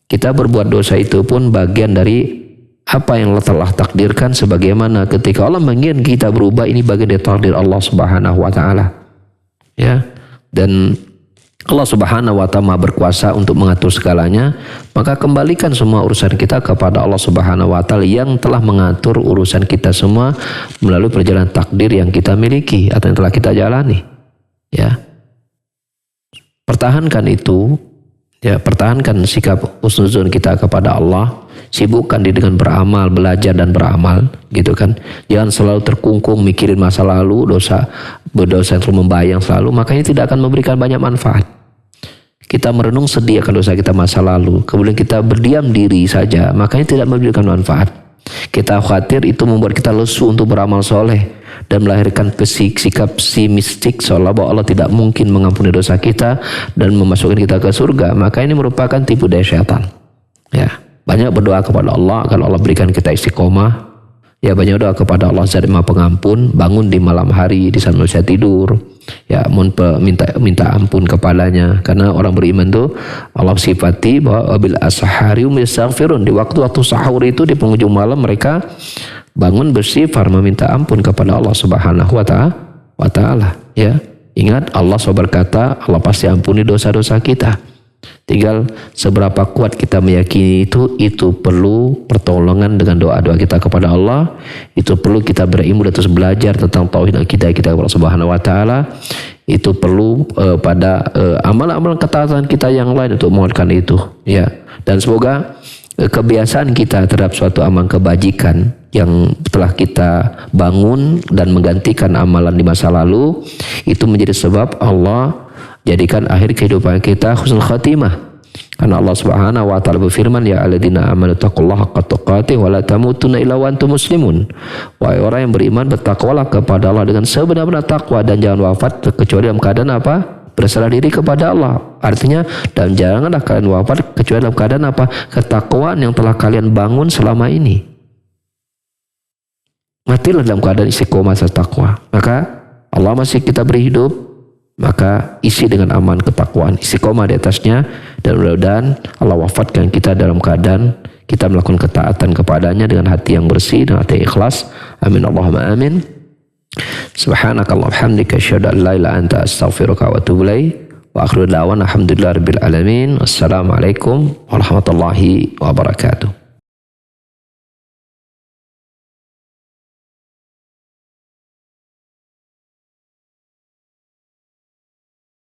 kita berbuat dosa itu pun bagian dari apa yang Allah telah takdirkan, sebagaimana ketika Allah menginginkan kita berubah, ini bagian dari takdir Allah Subhanahu wa taala. Ya. Dan Allah Subhanahu wa taala berkuasa untuk mengatur segalanya, maka kembalikan semua urusan kita kepada Allah Subhanahu wa taala yang telah mengatur urusan kita semua melalui perjalanan takdir yang kita miliki atau yang telah kita jalani. Ya. Pertahankan itu, ya, pertahankan sikap husnuzon kita kepada Allah. Sibukkan diri dengan beramal, belajar dan beramal, gitu kan. Jangan selalu terkungkung mikirin masa lalu, dosa yang terlalu membayang selalu, makanya tidak akan memberikan banyak manfaat. Kita merenung sedih akan dosa kita masa lalu, kemudian kita berdiam diri saja, makanya tidak memberikan manfaat. Kita khawatir itu membuat kita lesu untuk beramal soleh dan melahirkan sikap pesimistik seolah bahwa Allah tidak mungkin mengampuni dosa kita dan memasukkan kita ke surga. Maka ini merupakan tipu daya syaitan. Ya. Banyak berdoa kepada Allah agar Allah berikan kita istiqomah. Ya, banyak doa kepada Allah Zat Maha Pengampun, bangun di malam hari di saat manusia tidur. Ya, minta ampun kepadanya, karena orang beriman itu Allah sifati bahwa wabil ashari hum yastaghfirun. Di waktu-waktu sahur itu di penghujung malam mereka bangun bersifar meminta ampun kepada Allah Subhanahu wa taala. Ya, ingat Allah berkata, Allah pasti ampuni dosa-dosa kita. Tinggal seberapa kuat kita meyakini itu perlu pertolongan dengan doa-doa kita kepada Allah. Itu perlu kita berilmu dan terus belajar tentang tauhid kita kepada Allah Subhanahu wa taala. Itu perlu pada amal-amal ketaatan kita yang lain untuk menguatkan itu, ya. Dan semoga kebiasaan kita terhadap suatu amal kebajikan yang telah kita bangun dan menggantikan amalan di masa lalu itu menjadi sebab Allah jadikan akhir kehidupan kita husnul khatimah. Karena Allah Subhanahu wa taala berfirman, ya alladzina amanu taqullaha haqqa tuqatih wa la tamutunna illa wa antum muslimun. Wahai orang yang beriman, bertakwalah kepada Allah dengan sebenar-benar takwa dan jangan wafat kecuali dalam keadaan apa? Berserah diri kepada Allah. Artinya, dan janganlah kalian wafat kecuali dalam keadaan apa? Ketakwaan yang telah kalian bangun selama ini. Matilah dalam keadaan istiqomah serta takwa. Maka Allah masih kita beri hidup, maka isi dengan aman ketakwaan, istiqomah di atasnya, dan mudah-mudahan Allah wafatkan kita dalam keadaan kita melakukan ketaatan kepadanya dengan hati yang bersih, dengan hati yang ikhlas. Amin Allahumma amin. Subhanakallahumma hamdika asyhadu an la ilaha illa anta astaghfiruka wa atubu ilaik. Wa akhiru da'wana alhamdulillahirabbil alamin. Wassalamualaikum warahmatullahi wabarakatuh.